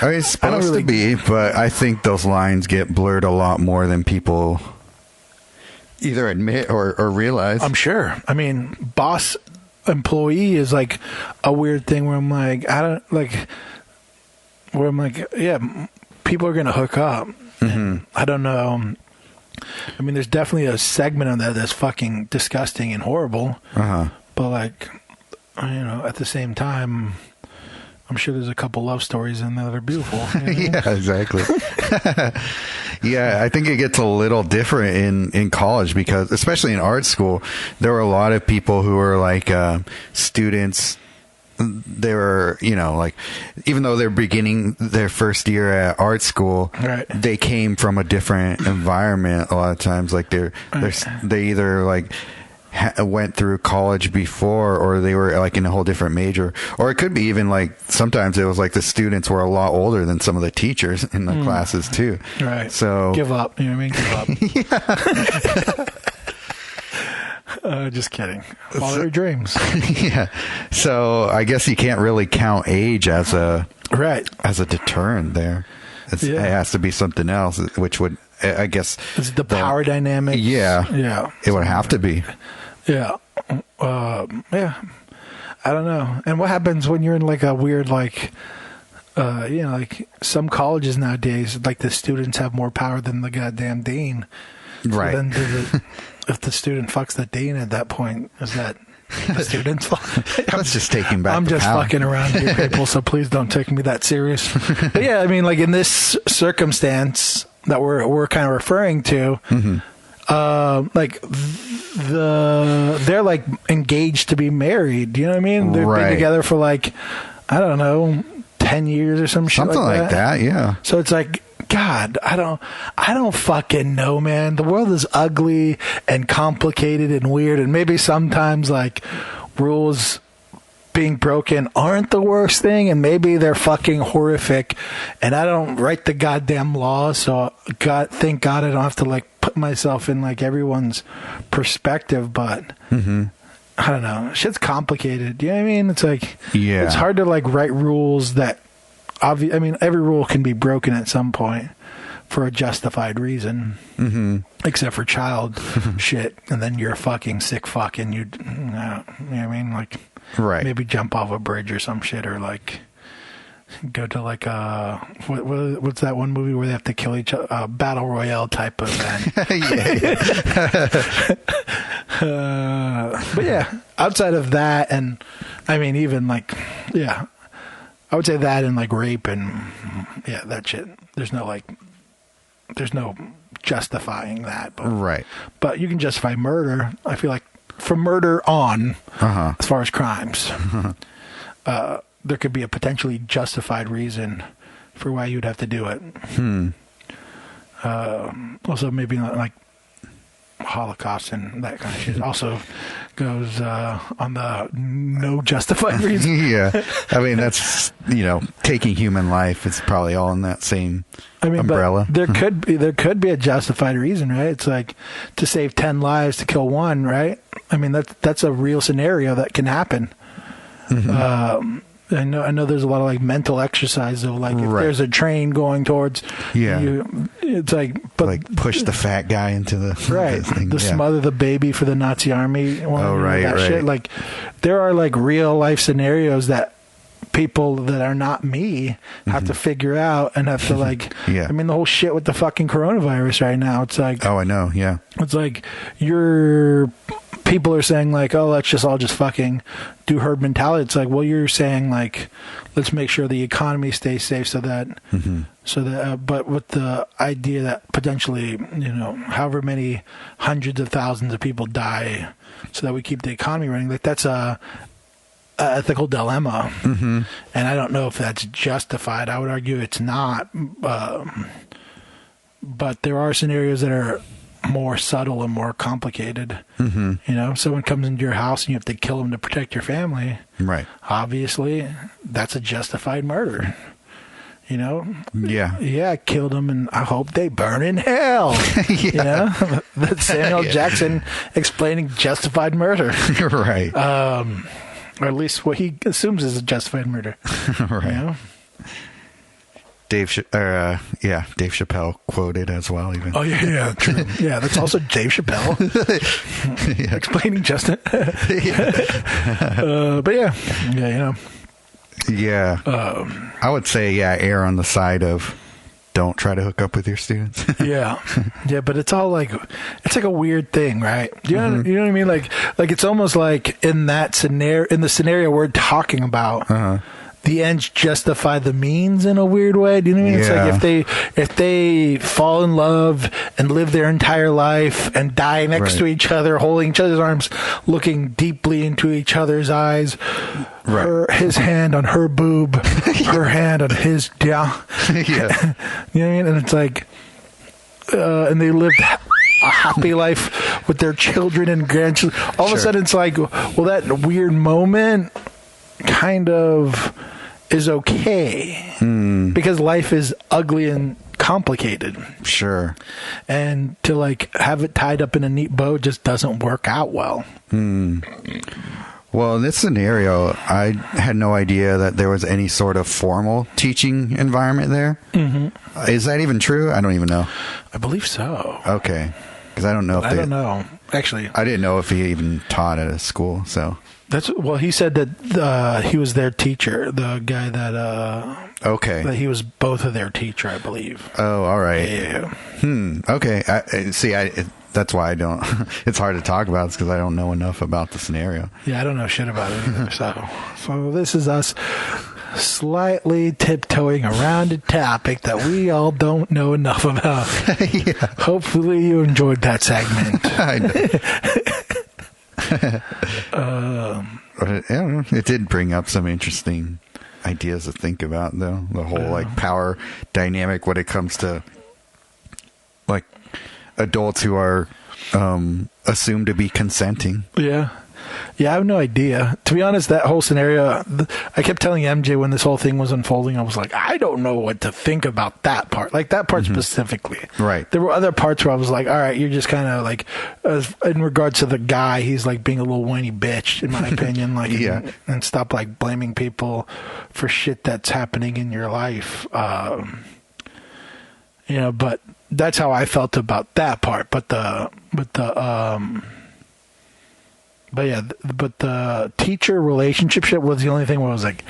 [SPEAKER 2] it's supposed to be, but I think those lines get blurred a lot more than people either admit or realize.
[SPEAKER 1] I'm sure. I mean, boss employee is like a weird thing where I'm like, yeah, people are going to hook up. Mm-hmm. I don't know. I mean, there's definitely a segment of that that's fucking disgusting and horrible. Uh-huh. But like, at the same time, I'm sure there's a couple love stories in there that are beautiful.
[SPEAKER 2] Yeah, exactly. Yeah, I think it gets a little different in college because, especially in art school, there were a lot of people who were like students. They were, like, even though they're beginning their first year at art school, right, they came from a different environment. A lot of times, like they either like went through college before, or they were like in a whole different major, or it could be even like sometimes it was like the students were a lot older than some of the teachers in the classes too.
[SPEAKER 1] Right.
[SPEAKER 2] So
[SPEAKER 1] give up. You know what I mean? Give up.
[SPEAKER 2] Yeah.
[SPEAKER 1] Just kidding. Follow your dreams.
[SPEAKER 2] Yeah. So I guess you can't really count age as a deterrent there. It has to be something else, which would, I guess,
[SPEAKER 1] it's the power dynamic.
[SPEAKER 2] Yeah.
[SPEAKER 1] Yeah.
[SPEAKER 2] It would have to be.
[SPEAKER 1] Yeah. Yeah. I don't know. And what happens when you're in like a weird, like, like some colleges nowadays, like the students have more power than the goddamn dean.
[SPEAKER 2] Right.
[SPEAKER 1] So then if the student fucks the dean at that point, is that the student's fault?
[SPEAKER 2] Let's just take him back.
[SPEAKER 1] I'm just
[SPEAKER 2] power.
[SPEAKER 1] fucking around here, people, so please don't take me that serious. But yeah, I mean, like in this circumstance that we're kind of referring to, like they're like engaged to be married. You know what I mean? They've been together for like, I don't know, 10 years or some shit.
[SPEAKER 2] Something like that. Yeah.
[SPEAKER 1] So it's like, God, I don't fucking know, man. The world is ugly and complicated and weird, and maybe sometimes like rules being broken aren't the worst thing, and maybe they're fucking horrific. And I don't write the goddamn law, so thank God I don't have to like put myself in like everyone's perspective. But I don't know, shit's complicated. You know what I mean? It's like it's hard to like write rules that. I mean, every rule can be broken at some point for a justified reason, except for child shit. And then you're a fucking sick fuck, and you know what I mean? Like, maybe jump off a bridge or some shit, or like go to like what's that one movie where they have to kill each other? Battle Royale type event. But yeah, outside of that, and I mean, even like, yeah. I would say that and like rape and that shit. There's no justifying that. But, but you can justify murder. I feel like from murder on, as far as crimes, there could be a potentially justified reason for why you'd have to do it. Also, maybe like Holocaust and that kind of shit also goes on the no justified reason.
[SPEAKER 2] Yeah, I mean that's taking human life. It's probably all in that same umbrella.
[SPEAKER 1] But there could be a justified reason, right? It's like to save 10 lives to kill one, right? I mean that's a real scenario that can happen. I know there's a lot of like mental exercise of like if there's a train going towards it's like
[SPEAKER 2] push the fat guy into the thing.
[SPEAKER 1] Smother the baby for the Nazi army. Shit. Like there are like real life scenarios that people that are not me have to figure out and have to like I mean the whole shit with the fucking coronavirus right now, it's like
[SPEAKER 2] I know,
[SPEAKER 1] it's like people are saying like, oh, let's just all just fucking do herd mentality. It's like, well, you're saying like, let's make sure the economy stays safe so that, but with the idea that potentially, however many hundreds of thousands of people die so that we keep the economy running, like that's a ethical dilemma. And I don't know if that's justified. I would argue it's not. But there are scenarios that are more subtle and more complicated. Someone comes into your house and you have to kill them to protect your family. Right. Obviously, that's a justified murder. Yeah, I killed them and I hope they burn in hell. That's Samuel Jackson explaining justified murder.
[SPEAKER 2] Right.
[SPEAKER 1] Or at least what he assumes is a justified murder.
[SPEAKER 2] Right. Dave Chappelle quoted as well. Even
[SPEAKER 1] Oh yeah, true. Yeah, that's also Dave Chappelle explaining Justin. But yeah,
[SPEAKER 2] yeah. I would say err on the side of don't try to hook up with your students.
[SPEAKER 1] yeah, but it's all like a weird thing, right? You know what I mean? Like it's almost like in the scenario we're talking about. The ends justify the means in a weird way. Do you know what I mean? It's like if they fall in love and live their entire life and die next to each other, holding each other's arms, looking deeply into each other's eyes, his hand on her boob, her hand on his yeah. You know what I mean? And it's like, and they lived a happy life with their children and grandchildren. All of a sudden, it's like, well, that weird moment kind of is okay because life is ugly and complicated.
[SPEAKER 2] Sure.
[SPEAKER 1] And to like have it tied up in a neat bow just doesn't work out well.
[SPEAKER 2] Well, in this scenario, I had no idea that there was any sort of formal teaching environment there. Is that even true? I don't even know.
[SPEAKER 1] I believe so.
[SPEAKER 2] Okay. Because I don't know if
[SPEAKER 1] I don't know. Actually,
[SPEAKER 2] I didn't know if he even taught at a school, so...
[SPEAKER 1] he said that he was their teacher, the guy that
[SPEAKER 2] okay,
[SPEAKER 1] that he was both of their teacher, I believe.
[SPEAKER 2] Oh, all right.
[SPEAKER 1] Yeah.
[SPEAKER 2] Okay. That's why I don't. It's hard to talk about. It's because I don't know enough about the scenario.
[SPEAKER 1] Yeah, I don't know shit about it either. So this is us slightly tiptoeing around a topic that we all don't know enough about. Hopefully, you enjoyed that segment.
[SPEAKER 2] I don't know. It did bring up some interesting ideas to think about, though. The whole like power dynamic when it comes to like adults who are assumed to be consenting.
[SPEAKER 1] Yeah, I have no idea. To be honest, that whole scenario, I kept telling MJ when this whole thing was unfolding, I was like, I don't know what to think about that part. Like that part specifically.
[SPEAKER 2] Right.
[SPEAKER 1] There were other parts where I was like, all right, you're just kind of like, in regards to the guy, he's like being a little whiny bitch, in my opinion. Like, and stop like blaming people for shit that's happening in your life. But that's how I felt about that part. But the teacher relationship shit was the only thing where I was like,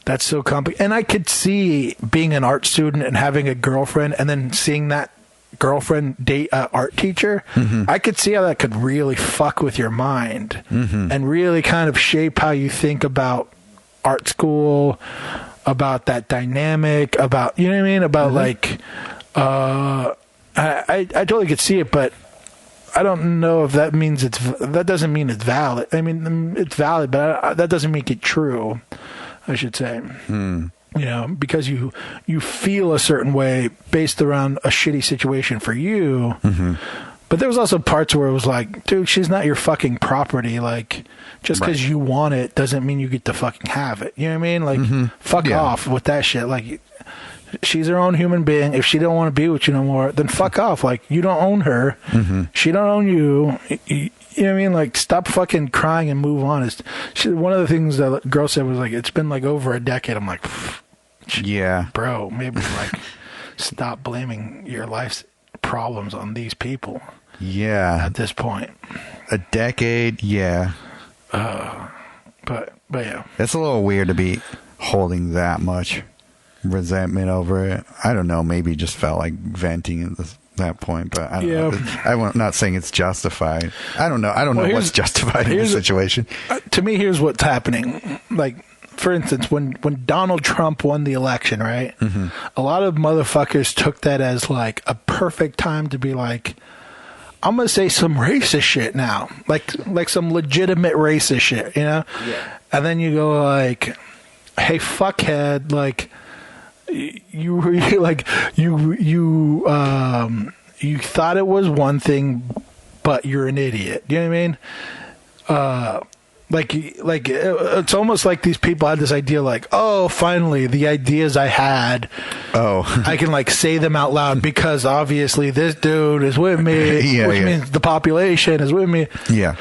[SPEAKER 1] that's so complicated. And I could see being an art student and having a girlfriend and then seeing that girlfriend date an art teacher. I could see how that could really fuck with your mind and really kind of shape how you think about art school, about that dynamic, about, you know what I mean? About like, I totally could see it, but I don't know if that means that doesn't mean it's valid. I mean, it's valid, but that doesn't make it true, I should say. Because you feel a certain way based around a shitty situation for you. But there was also parts where it was like, dude, she's not your fucking property. Like, just because you want it doesn't mean you get to fucking have it. You know what I mean? Like, fuck off with that shit. Like, she's her own human being. If she don't want to be with you no more, then fuck off. Like, you don't own her. She don't own you. You know what I mean? Like, stop fucking crying and move on. One of the things that the girl said was like, it's been like over a decade. I'm like,
[SPEAKER 2] yeah,
[SPEAKER 1] bro, maybe like stop blaming your life's problems on these people.
[SPEAKER 2] Yeah.
[SPEAKER 1] At this point.
[SPEAKER 2] A decade, yeah.
[SPEAKER 1] But yeah.
[SPEAKER 2] It's a little weird to be holding that much resentment over it. I don't know, maybe just felt like venting at that point, but I don't know. I'm not saying it's justified. I don't know. I don't know what's justified in this situation.
[SPEAKER 1] To me, here's what's happening. Like, for instance, when Donald Trump won the election, right? A lot of motherfuckers took that as like a perfect time to be like, I'm gonna say some racist shit now, like some legitimate racist shit, you know? Yeah. And then you go like, hey, fuckhead, like you thought it was one thing, but you're an idiot. Do you know what I mean? Like it's almost like these people had this idea like, oh, finally the ideas I had, I can like say them out loud because obviously this dude is with me, which means the population is with me. Yeah.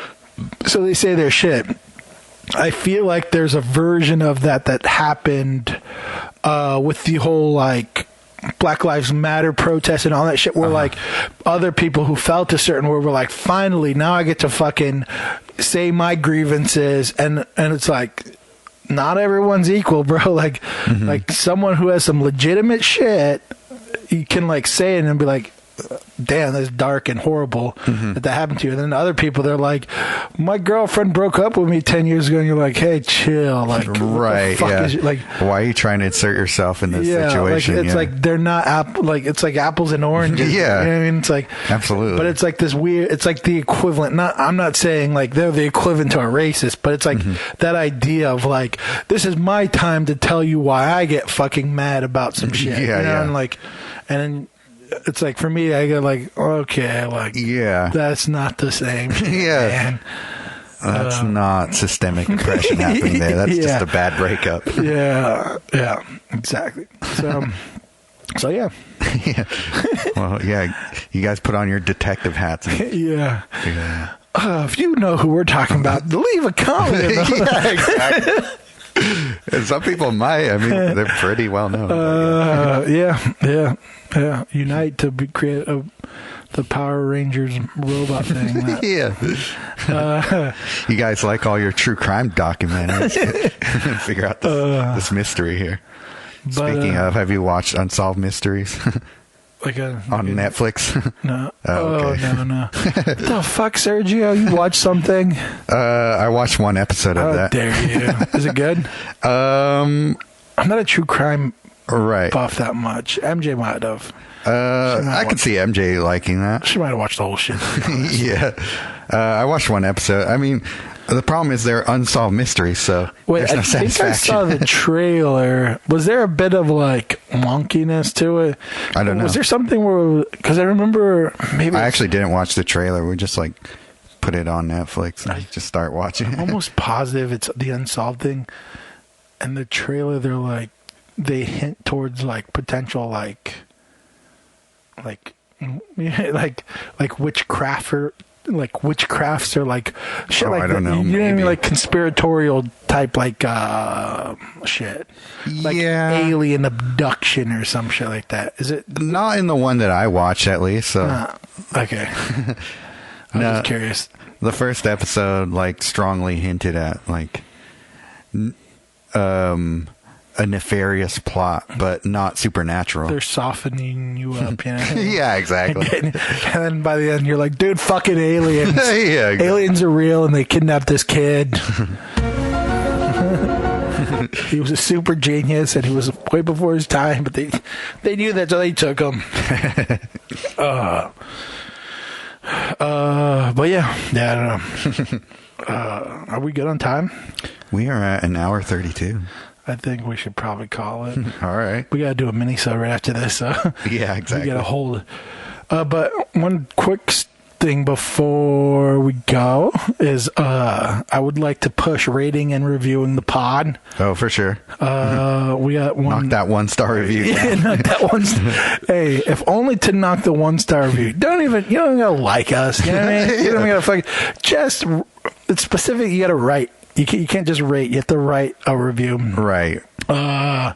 [SPEAKER 1] So they say their shit. I feel like there's a version of that happened with the whole like Black Lives Matter protests and all that shit were like other people who felt a certain way were like, finally, now I get to fucking say my grievances. And it's like, not everyone's equal, bro. Like, like someone who has some legitimate shit, you can like say it and be like, damn, that's dark and horrible that happened to you. And then other people, they're like, my girlfriend broke up with me 10 years ago, and you're like, hey, chill. Like,
[SPEAKER 2] right, like, why are you trying to insert yourself in this situation?
[SPEAKER 1] Like, it's like they're not like it's like apples and oranges.
[SPEAKER 2] Yeah,
[SPEAKER 1] you know what I mean, it's like
[SPEAKER 2] absolutely.
[SPEAKER 1] But it's like this weird. It's like the equivalent. I'm not saying like they're the equivalent to a racist, but it's like that idea of like, this is my time to tell you why I get fucking mad about some shit.
[SPEAKER 2] Yeah,
[SPEAKER 1] you know? And like, and it's like for me, I go like, okay, like, that's not the same shit, man.
[SPEAKER 2] That's not systemic oppression happening there. That's just a bad breakup.
[SPEAKER 1] Yeah, exactly. So yeah.
[SPEAKER 2] Well, you guys put on your detective hats.
[SPEAKER 1] Yeah. If you know who we're talking about, leave a comment.
[SPEAKER 2] Exactly. And some people might. I mean, they're pretty well known.
[SPEAKER 1] Yeah. Unite to create the Power Rangers robot thing.
[SPEAKER 2] You guys like all your true crime documentaries? Figure out this mystery here. Speaking of, have you watched Unsolved Mysteries? On Netflix?
[SPEAKER 1] No.
[SPEAKER 2] Okay.
[SPEAKER 1] No. What the fuck, Sergio? You watched something?
[SPEAKER 2] I watched one episode of that.
[SPEAKER 1] How dare you? Is it good? I'm not a true crime buff that much. MJ might have.
[SPEAKER 2] I can see MJ liking that.
[SPEAKER 1] She might have watched the whole shit.
[SPEAKER 2] Yeah. I watched one episode. I mean, the problem is they're unsolved mysteries, so there's no satisfaction.
[SPEAKER 1] I saw the trailer. Was there a bit of like wonkiness to it?
[SPEAKER 2] I don't know.
[SPEAKER 1] Was there something where, because I remember maybe
[SPEAKER 2] I actually didn't watch the trailer. We just like put it on Netflix and just start watching.
[SPEAKER 1] I'm almost positive it's the unsolved thing. And the trailer, they're like, they hint towards like potential like witchcraft or like witchcrafts or like shit like
[SPEAKER 2] I don't know.
[SPEAKER 1] You know what I mean? Like conspiratorial type like shit. Like alien abduction or some shit like that. Is it
[SPEAKER 2] not in the one that I watched at least? So
[SPEAKER 1] okay. I'm just curious.
[SPEAKER 2] The first episode like strongly hinted at like a nefarious plot, but not supernatural.
[SPEAKER 1] They're softening you up, you know?
[SPEAKER 2] Yeah, exactly.
[SPEAKER 1] And then by the end, you're like, dude, fucking aliens.
[SPEAKER 2] Yeah, exactly.
[SPEAKER 1] Aliens are real, and they kidnapped this kid. He was a super genius, and he was way before his time, but they knew that, so they took him. But yeah, I don't know. Are we good on time?
[SPEAKER 2] We are at an hour 32.
[SPEAKER 1] I think we should probably call it.
[SPEAKER 2] All right.
[SPEAKER 1] We got to do a mini-sode right after this.
[SPEAKER 2] Yeah, exactly.
[SPEAKER 1] We got to hold it. But one quick thing before we go is I would like to push rating and reviewing the pod.
[SPEAKER 2] Oh, for sure.
[SPEAKER 1] We got one.
[SPEAKER 2] Knock that 1-star review.
[SPEAKER 1] Yeah, knock that one. Hey, if only to knock the 1-star review. You don't even gotta like us. You know what I mean? You don't even gotta just, it's specific. You gotta write. You can't just rate. You have to write a review.
[SPEAKER 2] Right.
[SPEAKER 1] Yeah.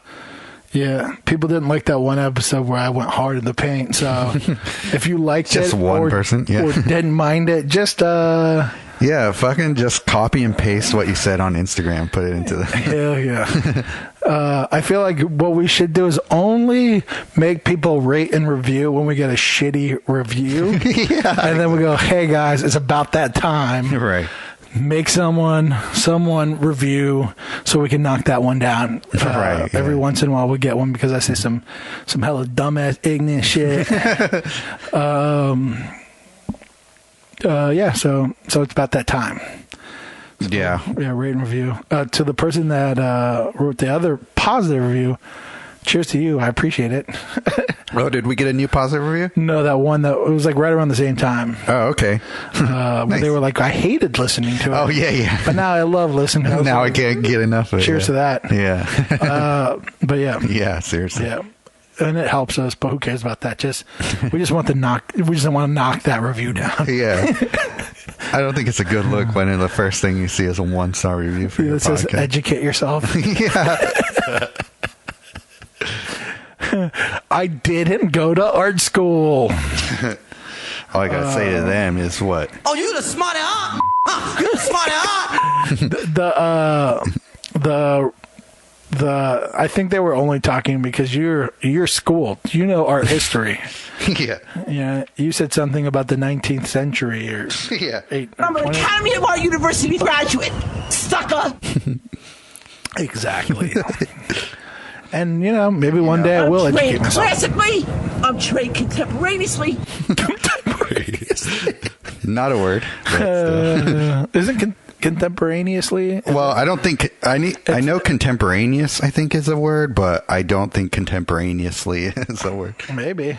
[SPEAKER 1] People didn't like that one episode where I went hard in the paint. So if you liked
[SPEAKER 2] just
[SPEAKER 1] it,
[SPEAKER 2] one person,
[SPEAKER 1] or didn't mind it, just
[SPEAKER 2] yeah, fucking just copy and paste what you said on Instagram, put it into the
[SPEAKER 1] hell yeah. I feel like what we should do is only make people rate and review when we get a shitty review. And then we go, hey guys, it's about that time.
[SPEAKER 2] Right.
[SPEAKER 1] Make someone review so we can knock that one down.
[SPEAKER 2] Right.
[SPEAKER 1] Every once in a while we get one because I say some hella dumbass ignorant shit. Yeah, so it's about that time. So,
[SPEAKER 2] yeah,
[SPEAKER 1] rate and review. To the person that wrote the other positive review, cheers to you. I appreciate it.
[SPEAKER 2] Oh, did we get a new positive review?
[SPEAKER 1] No, that one that it was like right around the same time.
[SPEAKER 2] Oh, okay.
[SPEAKER 1] Nice. They were like, I hated listening to it.
[SPEAKER 2] Oh, yeah.
[SPEAKER 1] But now I love listening to it.
[SPEAKER 2] Now I can't get enough of it.
[SPEAKER 1] Cheers to that.
[SPEAKER 2] Yeah.
[SPEAKER 1] But yeah.
[SPEAKER 2] Yeah, seriously.
[SPEAKER 1] Yeah. And it helps us, but who cares about that? We just want to knock that review down.
[SPEAKER 2] Yeah. I don't think it's a good look when the first thing you see is a 1-star review for your podcast.
[SPEAKER 1] Says educate yourself.
[SPEAKER 2] Yeah.
[SPEAKER 1] I didn't go to art school.
[SPEAKER 2] All I gotta say to them is what?
[SPEAKER 5] Oh, you the smarty art? You the smarty art?
[SPEAKER 1] I think they were only talking because you're schooled. You know art history.
[SPEAKER 2] Yeah.
[SPEAKER 1] Yeah, you said something about the 19th century or
[SPEAKER 2] Yeah.
[SPEAKER 5] I'm an Academy of Art University graduate, sucker.
[SPEAKER 1] Exactly. And maybe one day I will
[SPEAKER 5] I'm
[SPEAKER 1] educate
[SPEAKER 5] trained
[SPEAKER 1] myself.
[SPEAKER 5] classically. I'm trained contemporaneously.
[SPEAKER 2] Not a word. But still.
[SPEAKER 1] Isn't contemporaneously?
[SPEAKER 2] Well, I don't think I know contemporaneous, I think, is a word, but I don't think contemporaneously is a word.
[SPEAKER 1] Maybe.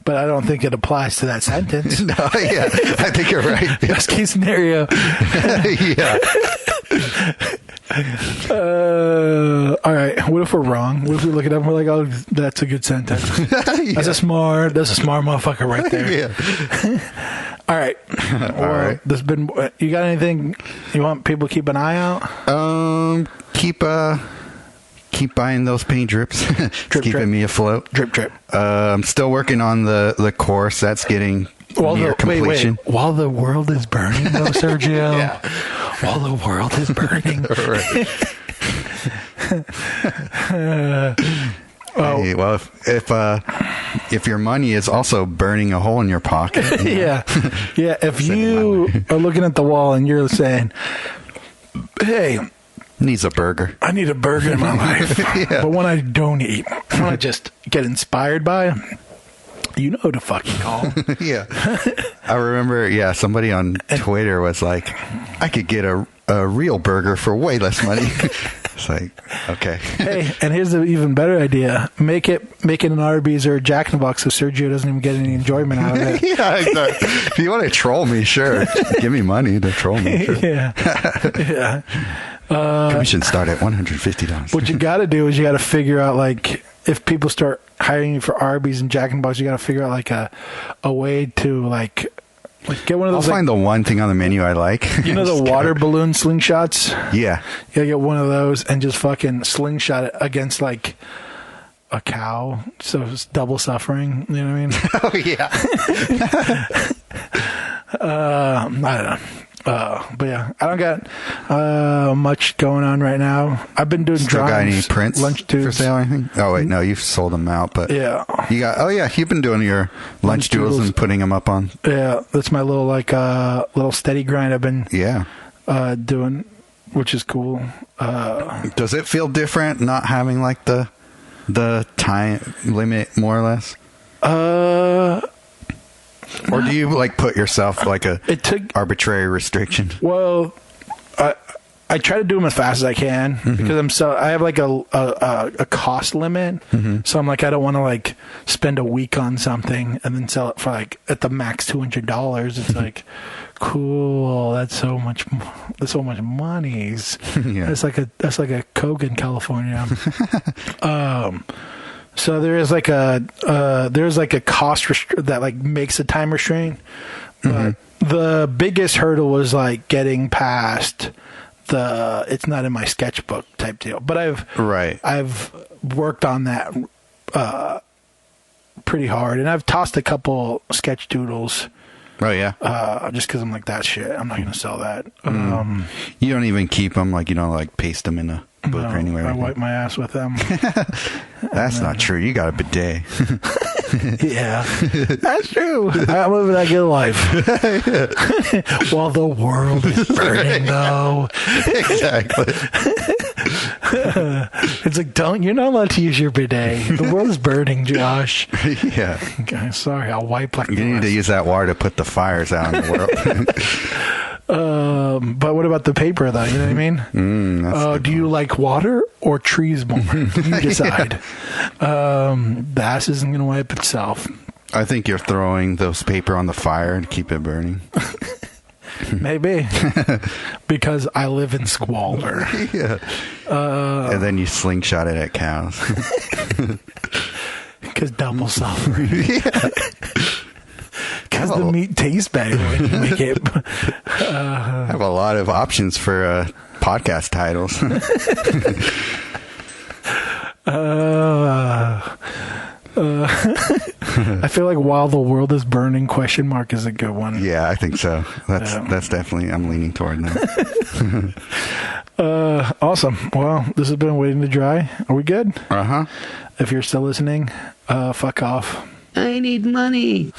[SPEAKER 1] But I don't think it applies to that sentence.
[SPEAKER 2] No, yeah, I think you're right.
[SPEAKER 1] Best case scenario.
[SPEAKER 2] Yeah.
[SPEAKER 1] All right. What if we're wrong? What if we look it up and we're like, oh, that's a good sentence. That's a smart motherfucker right there.
[SPEAKER 2] Yeah.
[SPEAKER 1] All right.
[SPEAKER 2] All right.
[SPEAKER 1] You got anything you want people to keep an eye out?
[SPEAKER 2] Keep buying those paint drips. It's keeping
[SPEAKER 1] drip.
[SPEAKER 2] me afloat.
[SPEAKER 1] Drip.
[SPEAKER 2] I'm still working on the course that's getting near completion.
[SPEAKER 1] Wait. While the world is burning, though, Sergio.
[SPEAKER 2] Yeah.
[SPEAKER 1] While the world is burning.
[SPEAKER 2] Hey, well, if your money is also burning a hole in your pocket,
[SPEAKER 1] Yeah. If you are looking at the wall and you're saying, "Hey,
[SPEAKER 2] needs a burger."
[SPEAKER 1] I need a burger in my life,"
[SPEAKER 2] Yeah.
[SPEAKER 1] but when I don't eat, when I just get inspired by, you know who to fucking call.
[SPEAKER 2] Yeah. I remember, somebody on Twitter was like, I could get a real burger for way less money. It's like, okay.
[SPEAKER 1] Hey, and here's the even better idea: make it an Arby's or a Jack in the Box, so Sergio doesn't even get any enjoyment out of it.
[SPEAKER 2] Yeah, exactly. If you want to troll me, sure. Give me money to troll me. Sure.
[SPEAKER 1] Yeah.
[SPEAKER 2] Commission start at $150.
[SPEAKER 1] What you got to do is you got to figure out, like, if people start hiring you for Arby's and Jack in the Box, you got to figure out like a way to like get one of
[SPEAKER 2] I'll
[SPEAKER 1] those.
[SPEAKER 2] find the one thing on the menu I like.
[SPEAKER 1] You know the water balloon slingshots?
[SPEAKER 2] Yeah.
[SPEAKER 1] You gotta get one of those and just fucking slingshot it against like a cow, so it's double suffering. You know what I mean?
[SPEAKER 2] Oh, yeah.
[SPEAKER 1] I don't know. But yeah, I don't got much going on right now. I've been doing
[SPEAKER 2] Still got any
[SPEAKER 1] drawings,
[SPEAKER 2] prints
[SPEAKER 1] lunch tubes
[SPEAKER 2] for sale, I think? Oh, wait, no, you've sold them out, but
[SPEAKER 1] Yeah.
[SPEAKER 2] you got, you've been doing your lunch doodles and putting them up on.
[SPEAKER 1] Yeah, that's my little little steady grind I've been doing, which is cool.
[SPEAKER 2] Does it feel different not having like the time limit, more or less? Or do you like put yourself like arbitrary restriction?
[SPEAKER 1] Well, I try to do them as fast as I can because I have like a cost limit. So I'm like, I don't want to like spend a week on something and then sell it for like at the max $200. It's like, cool. That's so much monies.
[SPEAKER 2] Yeah.
[SPEAKER 1] That's like a Coke in California. So there is like a cost that like makes a time restraint. But the biggest hurdle was like getting past it's not in my sketchbook type deal. But I've worked on that pretty hard, and I've tossed a couple sketch doodles.
[SPEAKER 2] Oh yeah.
[SPEAKER 1] Just because I'm like, that shit, I'm not gonna sell that.
[SPEAKER 2] You don't even keep them, like, you don't like paste them in a book or anywhere.
[SPEAKER 1] I wipe my ass with them.
[SPEAKER 2] That's not true. You got a bidet.
[SPEAKER 1] Yeah, that's true. I'm living that good life. While the world is burning, though.
[SPEAKER 2] Exactly.
[SPEAKER 1] It's like, you're not allowed to use your bidet. The world is burning, Josh.
[SPEAKER 2] Yeah.
[SPEAKER 1] Okay, sorry, I'll wipe like
[SPEAKER 2] You need to use that water to put the fires out in the world.
[SPEAKER 1] But what about the paper, though? You know what I mean? Do you like water or trees more? You decide. The ass isn't going to wipe itself.
[SPEAKER 2] I think you're throwing those paper on the fire to keep it burning.
[SPEAKER 1] Maybe. Because I live in squalor.
[SPEAKER 2] Yeah. And then you slingshot it at cows.
[SPEAKER 1] Because double suffering.
[SPEAKER 2] Yeah.
[SPEAKER 1] Because the meat tastes better when you make it.
[SPEAKER 2] I have a lot of options for podcast titles.
[SPEAKER 1] I feel like while the world is burning, question mark is a good one.
[SPEAKER 2] Yeah, I think so. That's definitely, I'm leaning toward that.
[SPEAKER 1] Awesome. Well, this has been Waiting to Dry. Are we good?
[SPEAKER 2] Uh-huh.
[SPEAKER 1] If you're still listening, fuck off.
[SPEAKER 5] I need money.